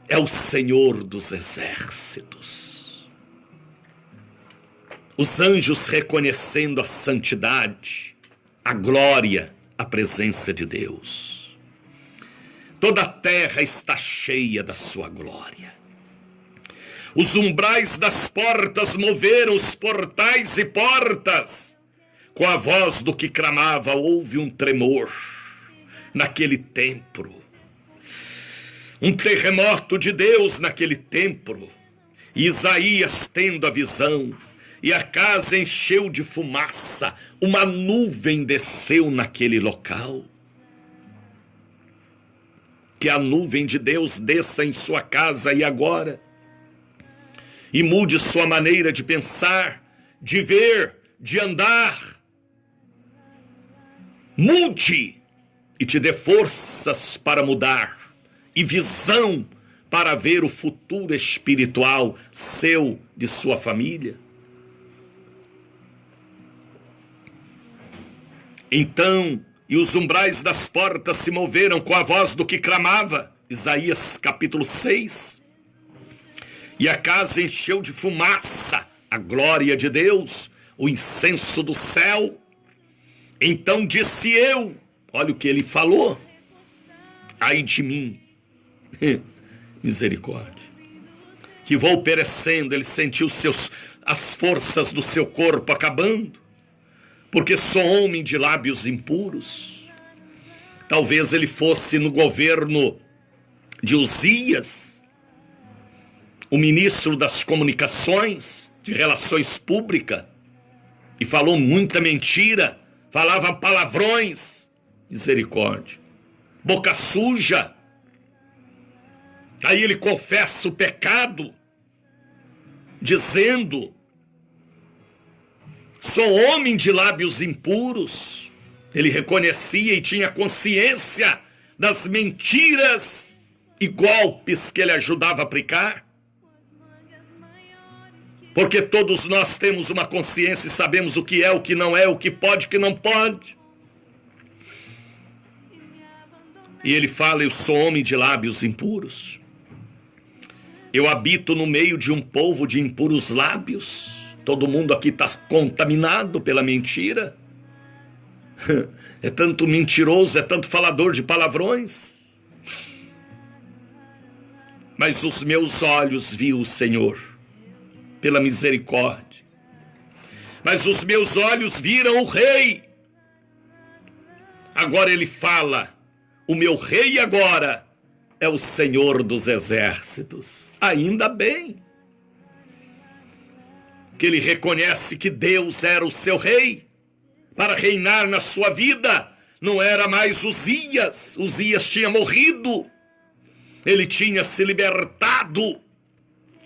Speaker 1: é o Senhor dos exércitos. Os anjos reconhecendo a santidade, a glória, a presença de Deus. Toda a terra está cheia da sua glória. Os umbrais das portas moveram os portais e portas. Com a voz do que clamava, houve um tremor naquele templo. Um terremoto de Deus naquele templo. E Isaías tendo a visão, e a casa encheu de fumaça, uma nuvem desceu naquele local. Que a nuvem de Deus desça em sua casa e agora, e mude sua maneira de pensar, de ver, de andar. Mude e te dê forças para mudar e visão para ver o futuro espiritual seu, de sua família. Então, e os umbrais das portas se moveram com a voz do que clamava, Isaías capítulo 6. E a casa encheu de fumaça, a glória de Deus, o incenso do céu. Então disse eu, olha o que ele falou, ai de mim, misericórdia, que vou perecendo. Ele sentiu as forças do seu corpo acabando, porque sou homem de lábios impuros. Talvez ele fosse no governo de Uzias, o ministro das comunicações, de relações públicas, e falou muita mentira, falava palavrões, misericórdia, boca suja. Aí ele confessa o pecado, dizendo, sou homem de lábios impuros. Ele reconhecia e tinha consciência das mentiras e golpes que ele ajudava a aplicar. Porque todos nós temos uma consciência e sabemos o que é, o que não é, o que pode, o que não pode. E ele fala: eu sou homem de lábios impuros. Eu habito no meio de um povo de impuros lábios. Todo mundo aqui está contaminado pela mentira. É tanto mentiroso, é tanto falador de palavrões. Mas os meus olhos viu o Senhor, pela misericórdia. Mas os meus olhos viram o Rei. Agora ele fala: o meu Rei agora é o Senhor dos Exércitos. Ainda bem que ele reconhece que Deus era o seu Rei para reinar na sua vida. Não era mais Uzias. Uzias tinha morrido. Ele tinha se libertado,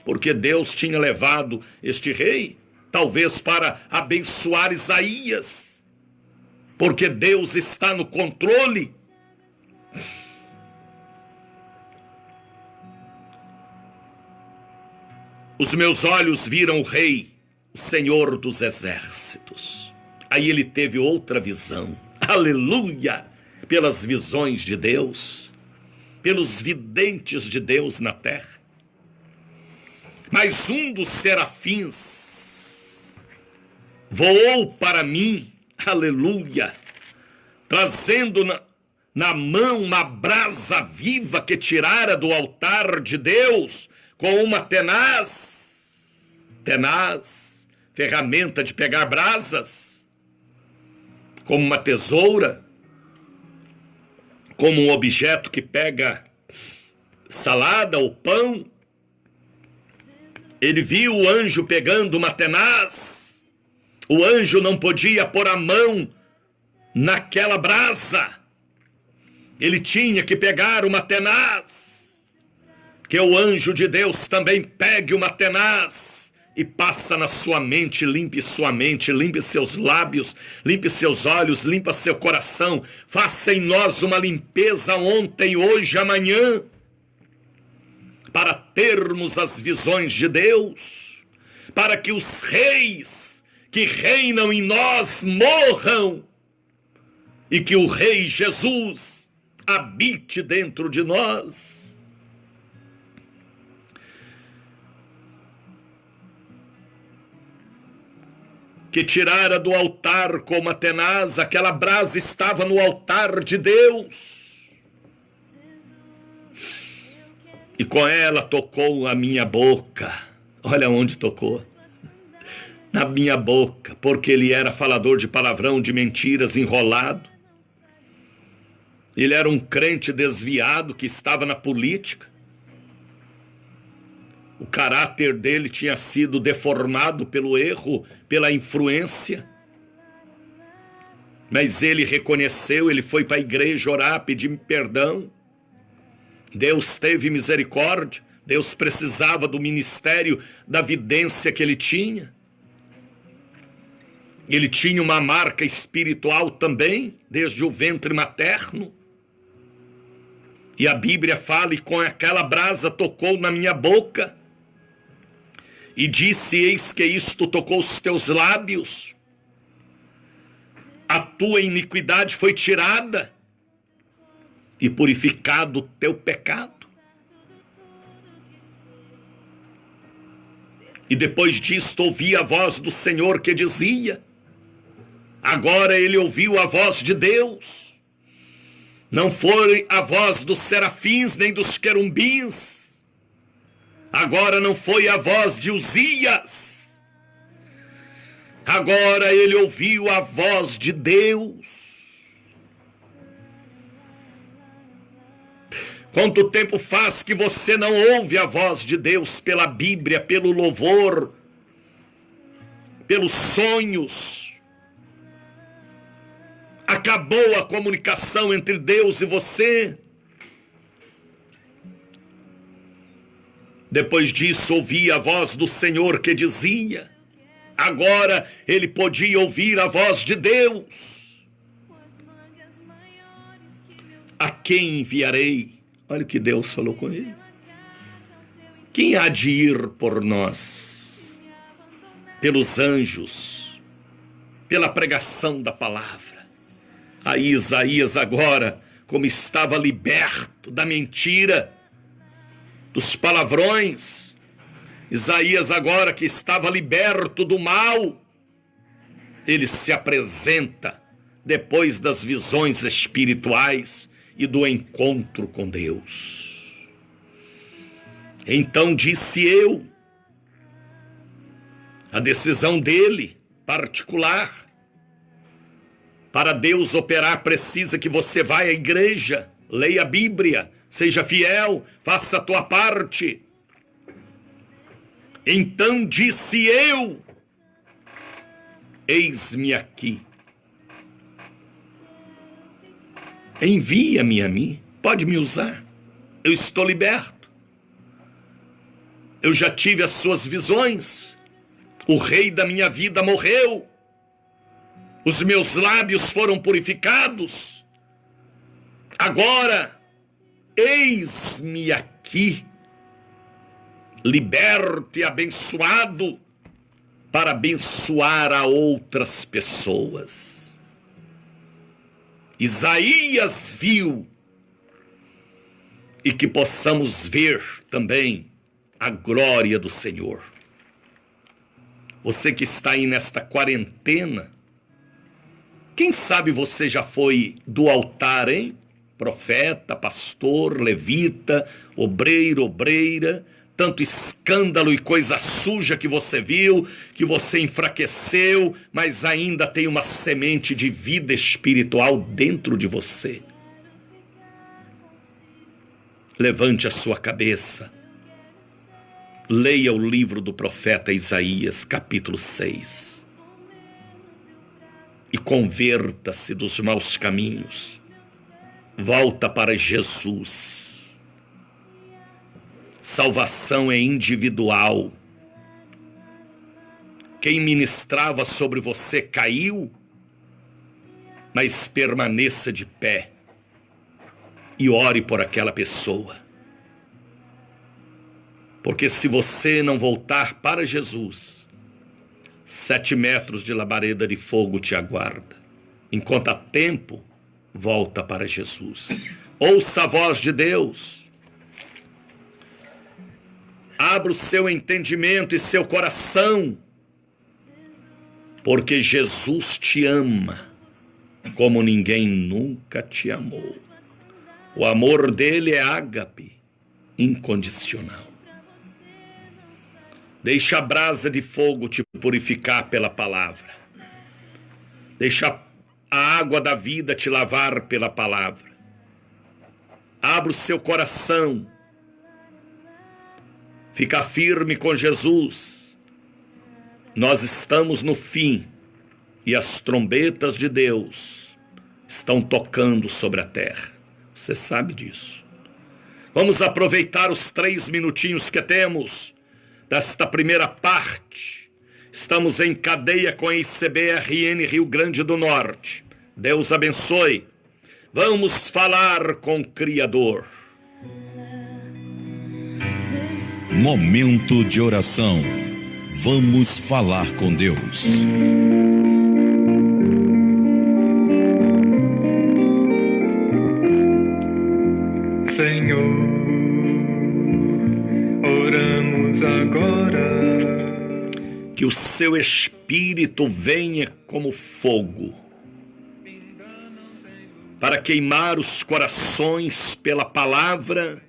Speaker 1: porque Deus tinha levado este rei, talvez para abençoar Isaías, porque Deus está no controle. Os meus olhos viram o Rei, o Senhor dos Exércitos. Aí ele teve outra visão. Aleluia! Pelas visões de Deus, pelos videntes de Deus na terra. Mas um dos serafins voou para mim, aleluia, trazendo na mão uma brasa viva que tirara do altar de Deus com uma tenaz, ferramenta de pegar brasas, como uma tesoura, como um objeto que pega salada ou pão. Ele viu o anjo pegando uma tenaz. O anjo não podia pôr a mão naquela brasa. Ele tinha que pegar uma tenaz. Que o anjo de Deus também pegue uma tenaz e passa na sua mente, limpe sua mente, limpe seus lábios, limpe seus olhos, limpa seu coração. Faça em nós uma limpeza ontem, hoje, amanhã, para termos as visões de Deus, para que os reis que reinam em nós morram e que o Rei Jesus habite dentro de nós. Que tirara do altar como a tenaz, aquela brasa estava no altar de Deus. E com ela tocou a minha boca. Olha onde tocou. Na minha boca, porque ele era falador de palavrão, de mentiras, enrolado. Ele era um crente desviado que estava na política. O caráter dele tinha sido deformado pelo erro, pela influência. Mas ele reconheceu, ele foi para a igreja orar, pedir perdão. Deus teve misericórdia. Deus precisava do ministério da vidência que ele tinha. Ele tinha uma marca espiritual também, desde o ventre materno. E a Bíblia fala: e com aquela brasa tocou na minha boca. E disse: eis que isto tocou os teus lábios. A tua iniquidade foi tirada e purificado o teu pecado. E depois disto ouvi a voz do Senhor que dizia. Agora ele ouviu a voz de Deus. Não foi a voz dos serafins nem dos querubins. Agora não foi a voz de Uzias. Agora ele ouviu a voz de Deus. Quanto tempo faz que você não ouve a voz de Deus pela Bíblia, pelo louvor, pelos sonhos? Acabou a comunicação entre Deus e você. Depois disso, ouvi a voz do Senhor que dizia. Agora ele podia ouvir a voz de Deus. a quem enviarei? Olha o que Deus falou com ele. Quem há de ir por nós? Pelos anjos, pela pregação da palavra. Aí Isaías agora, como estava liberto da mentira, dos palavrões, Isaías agora que estava liberto do mal, ele se apresenta depois das visões espirituais e do encontro com Deus. Então disse eu, a decisão dele, particular. Para Deus operar precisa que você vá à igreja, leia a Bíblia, seja fiel, faça a tua parte. Então disse eu, eis-me aqui. Envia-me a mim, pode me usar, eu estou liberto. Eu já tive as suas visões, o rei da minha vida morreu, os meus lábios foram purificados, agora, eis-me aqui, liberto e abençoado, para abençoar a outras pessoas. Isaías viu, e que possamos ver também a glória do Senhor. Você que está aí nesta quarentena, quem sabe você já foi do altar, hein? Profeta, pastor, levita, obreiro, obreira, tanto escândalo e coisa suja que você viu, que você enfraqueceu, mas ainda tem uma semente de vida espiritual dentro de você. Levante a sua cabeça, leia o livro do profeta Isaías, capítulo 6, e converta-se dos maus caminhos, volta para Jesus. Salvação é individual. Quem ministrava sobre você caiu, mas permaneça de pé e ore por aquela pessoa. Porque se você não voltar para Jesus, 7 metros de labareda de fogo te aguarda. Enquanto há tempo, volta para Jesus. Ouça a voz de Deus. Abra o seu entendimento e seu coração, porque Jesus te ama como ninguém nunca te amou. O amor dele é ágape, incondicional. Deixa a brasa de fogo te purificar pela palavra. Deixa a água da vida te lavar pela palavra. Abra o seu coração. Fica firme com Jesus. Nós estamos no fim e as trombetas de Deus estão tocando sobre a terra. Você sabe disso. Vamos aproveitar os 3 minutinhos que temos desta primeira parte. Estamos em cadeia com a ICBRN Rio Grande do Norte. Deus abençoe. Vamos falar com o Criador.
Speaker 2: Momento de oração. Vamos falar com Deus.
Speaker 3: Senhor, oramos agora.
Speaker 1: Que o seu Espírito venha como fogo, para queimar os corações pela palavra,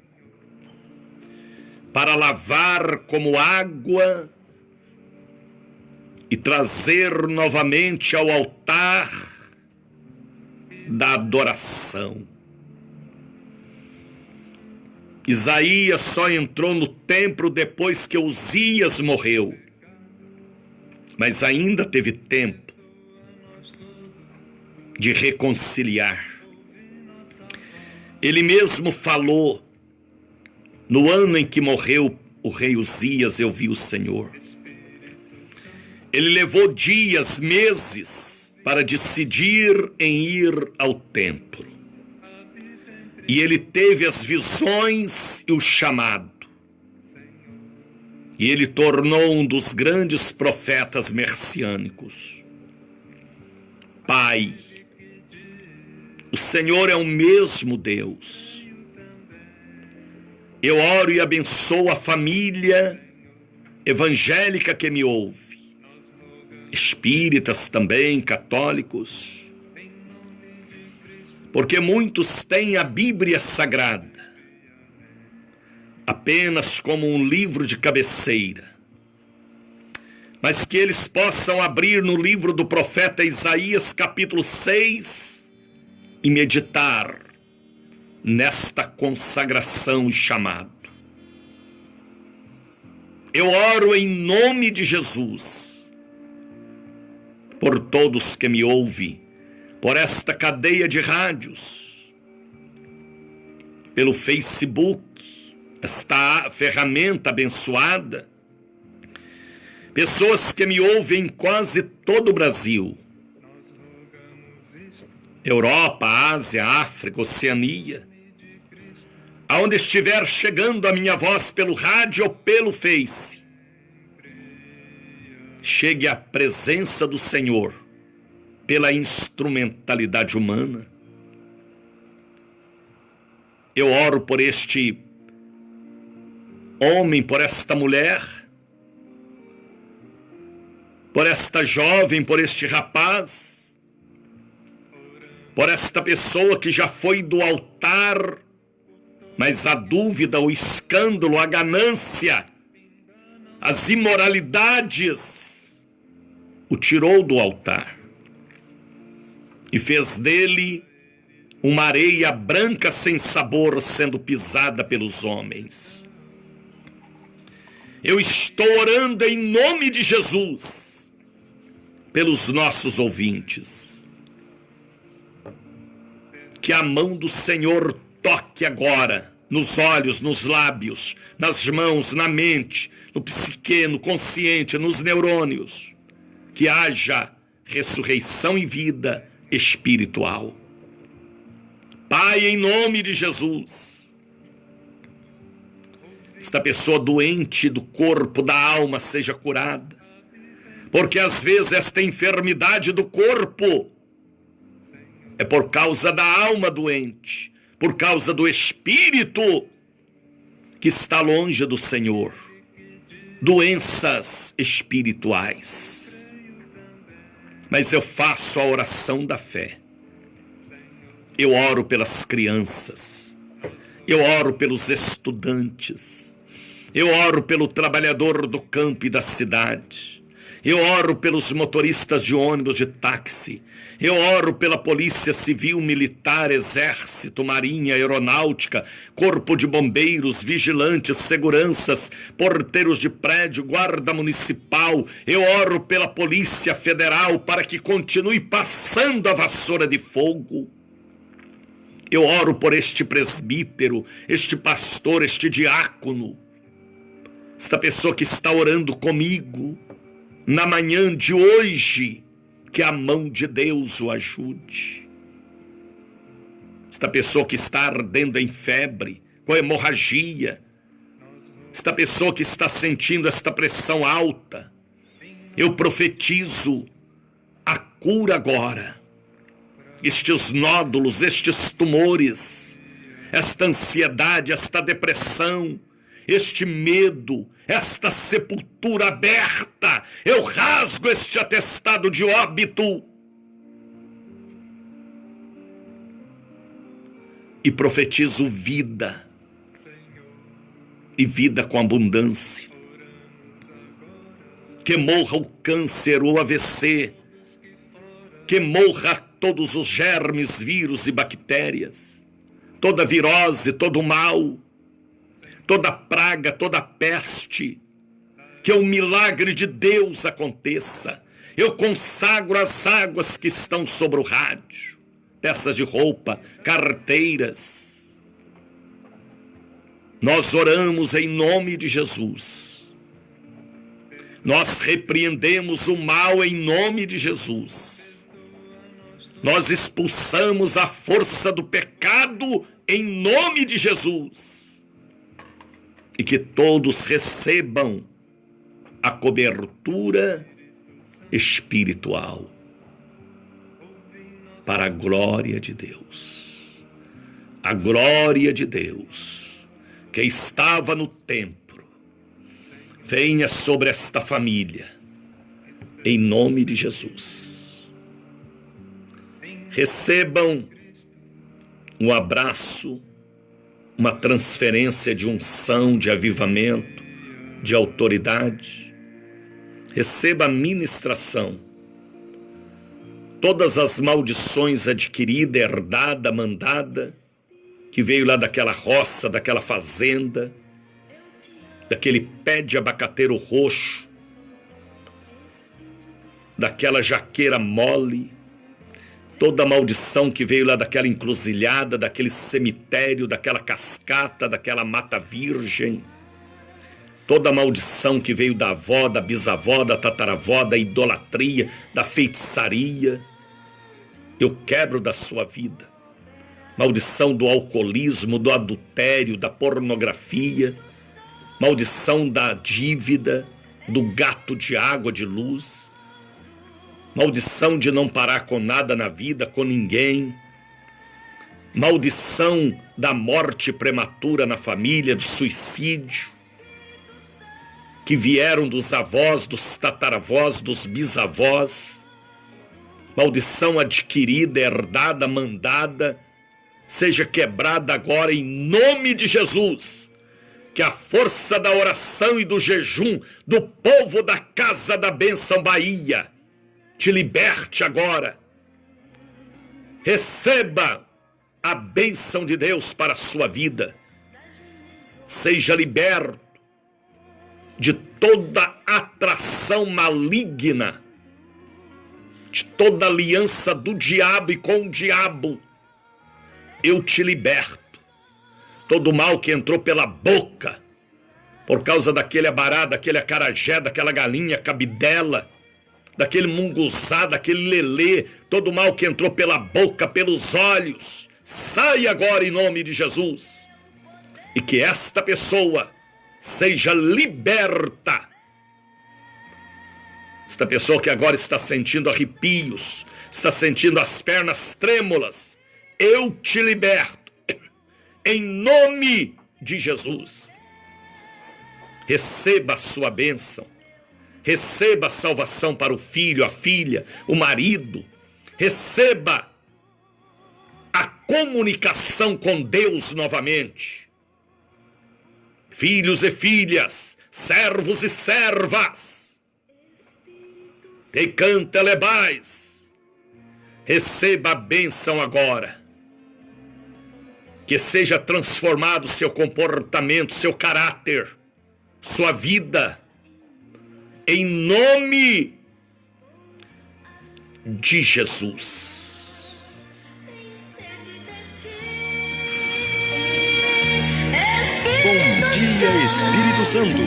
Speaker 1: para lavar como água e trazer novamente ao altar da adoração. Isaías só entrou no templo depois que Uzias morreu, mas ainda teve tempo de reconciliar. Ele mesmo falou: no ano em que morreu o rei Uzias, eu vi o Senhor. Ele levou dias, meses, para decidir em ir ao templo. E ele teve as visões e o chamado. E ele tornou um dos grandes profetas messiânicos. Pai, o Senhor é o mesmo Deus. Eu oro e abençoo a família evangélica que me ouve. Espíritas também, católicos. Porque muitos têm a Bíblia Sagrada apenas como um livro de cabeceira, mas que eles possam abrir no livro do profeta Isaías, capítulo 6, e meditar nesta consagração e chamado. Eu oro em nome de Jesus, por todos que me ouvem, por esta cadeia de rádios, pelo Facebook, esta ferramenta abençoada, pessoas que me ouvem em quase todo o Brasil, Europa, Ásia, África, Oceania, aonde estiver chegando a minha voz pelo rádio ou pelo Face, chegue à presença do Senhor pela instrumentalidade humana. Eu oro por este homem, por esta mulher, por esta jovem, por este rapaz, por esta pessoa que já foi do altar, mas a dúvida, o escândalo, a ganância, as imoralidades o tirou do altar e fez dele uma areia branca sem sabor, sendo pisada pelos homens. Eu estou orando em nome de Jesus pelos nossos ouvintes. Que a mão do Senhor toque agora nos olhos, nos lábios, nas mãos, na mente, no psique, no consciente, nos neurônios. Que haja ressurreição e vida espiritual. Pai, em nome de Jesus, esta pessoa doente do corpo, da alma, seja curada. Porque às vezes esta enfermidade do corpo é por causa da alma doente, por causa do espírito que está longe do Senhor. Doenças espirituais. Mas eu faço a oração da fé. Eu oro pelas crianças. Eu oro pelos estudantes. Eu oro pelo trabalhador do campo e da cidade. Eu oro pelos motoristas de ônibus, de táxi. Eu oro pela polícia civil, militar, exército, marinha, aeronáutica, corpo de bombeiros, vigilantes, seguranças, porteiros de prédio, guarda municipal. Eu oro pela polícia federal para que continue passando a vassoura de fogo. Eu oro por este presbítero, este pastor, este diácono, esta pessoa que está orando comigo na manhã de hoje, que a mão de Deus o ajude. Esta pessoa que está ardendo em febre, com hemorragia, esta pessoa que está sentindo esta pressão alta, eu profetizo a cura agora. Estes nódulos, estes tumores, esta ansiedade, esta depressão, este medo, esta sepultura aberta, eu rasgo este atestado de óbito e profetizo vida, e vida com abundância. Que morra o câncer, o AVC, que morra todos os germes, vírus e bactérias, toda virose, todo mal, toda praga, toda peste, que o milagre de Deus aconteça. Eu consagro as águas que estão sobre o rádio, peças de roupa, carteiras. Nós oramos em nome de Jesus. Nós repreendemos o mal em nome de Jesus. Nós expulsamos a força do pecado em nome de Jesus. E que todos recebam a cobertura espiritual para a glória de Deus. A glória de Deus que estava no templo venha sobre esta família, em nome de Jesus. Recebam um abraço, uma transferência de unção, de avivamento, de autoridade. Receba a ministração. Todas as maldições adquiridas, herdada, mandada, que veio lá daquela roça, daquela fazenda, daquele pé de abacateiro roxo, daquela jaqueira mole, toda a maldição que veio lá daquela encruzilhada, daquele cemitério, daquela cascata, daquela mata virgem, toda a maldição que veio da avó, da bisavó, da tataravó, da idolatria, da feitiçaria, eu quebro da sua vida. Maldição do alcoolismo, do adultério, da pornografia, maldição da dívida, do gato de água, de luz, maldição de não parar com nada na vida, com ninguém, maldição da morte prematura na família, do suicídio, que vieram dos avós, dos tataravós, dos bisavós, maldição adquirida, herdada, mandada, seja quebrada agora em nome de Jesus. Que a força da oração e do jejum do povo da Casa da Bênção Bahia te liberte agora. Receba a bênção de Deus para a sua vida. Seja liberto de toda atração maligna, de toda aliança do diabo e com o diabo. Eu te liberto. Todo mal que entrou pela boca, por causa daquele abará, daquele acarajé, daquela galinha cabidela, daquele munguzá, daquele lelê, todo mal que entrou pela boca, pelos olhos, sai agora em nome de Jesus. E que esta pessoa seja liberta. Esta pessoa que agora está sentindo arrepios, está sentindo as pernas trêmulas, eu te liberto. Em nome de Jesus. Receba a sua bênção. Receba a salvação para o filho, a filha, o marido. Receba a comunicação com Deus novamente. Filhos e filhas, servos e servas, te canta lebais. Receba a bênção agora. Que seja transformado seu comportamento, seu caráter, sua vida, em nome de Jesus.
Speaker 2: Bom dia, Espírito Santo.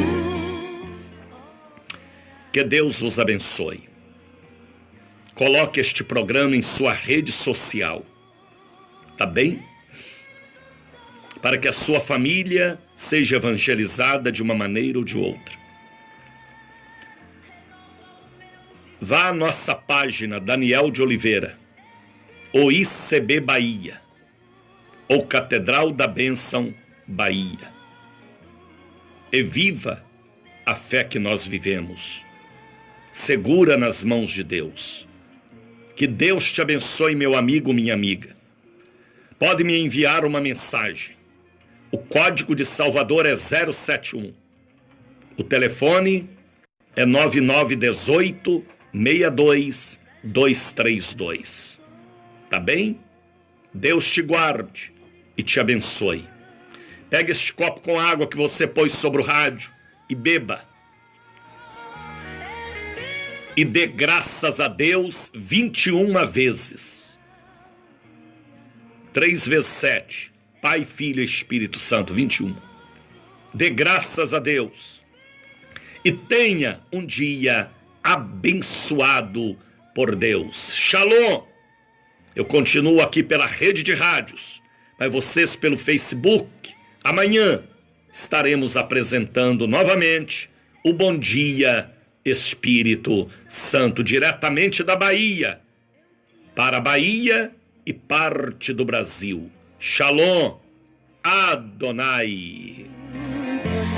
Speaker 1: Que Deus vos abençoe. Coloque este programa em sua rede social, tá bem? Para que a sua família seja evangelizada de uma maneira ou de outra. Vá à nossa página Daniel de Oliveira, ou ICB Bahia, ou Catedral da Bênção Bahia. E viva a fé que nós vivemos, segura nas mãos de Deus. Que Deus te abençoe, meu amigo, minha amiga. Pode me enviar uma mensagem. O código de Salvador é 071. O telefone é 9918-62232. Tá bem? Deus te guarde e te abençoe. Pega este copo com água que você pôs sobre o rádio e beba. E dê graças a Deus 21 vezes. 3 vezes 7. Pai, Filho e Espírito Santo, 21. Dê graças a Deus. E tenha um dia abençoado por Deus. Shalom! Eu continuo aqui pela rede de rádios, mas vocês pelo Facebook. Amanhã estaremos apresentando novamente o Bom Dia Espírito Santo, diretamente da Bahia, para a Bahia e parte do Brasil. Shalom, Adonai.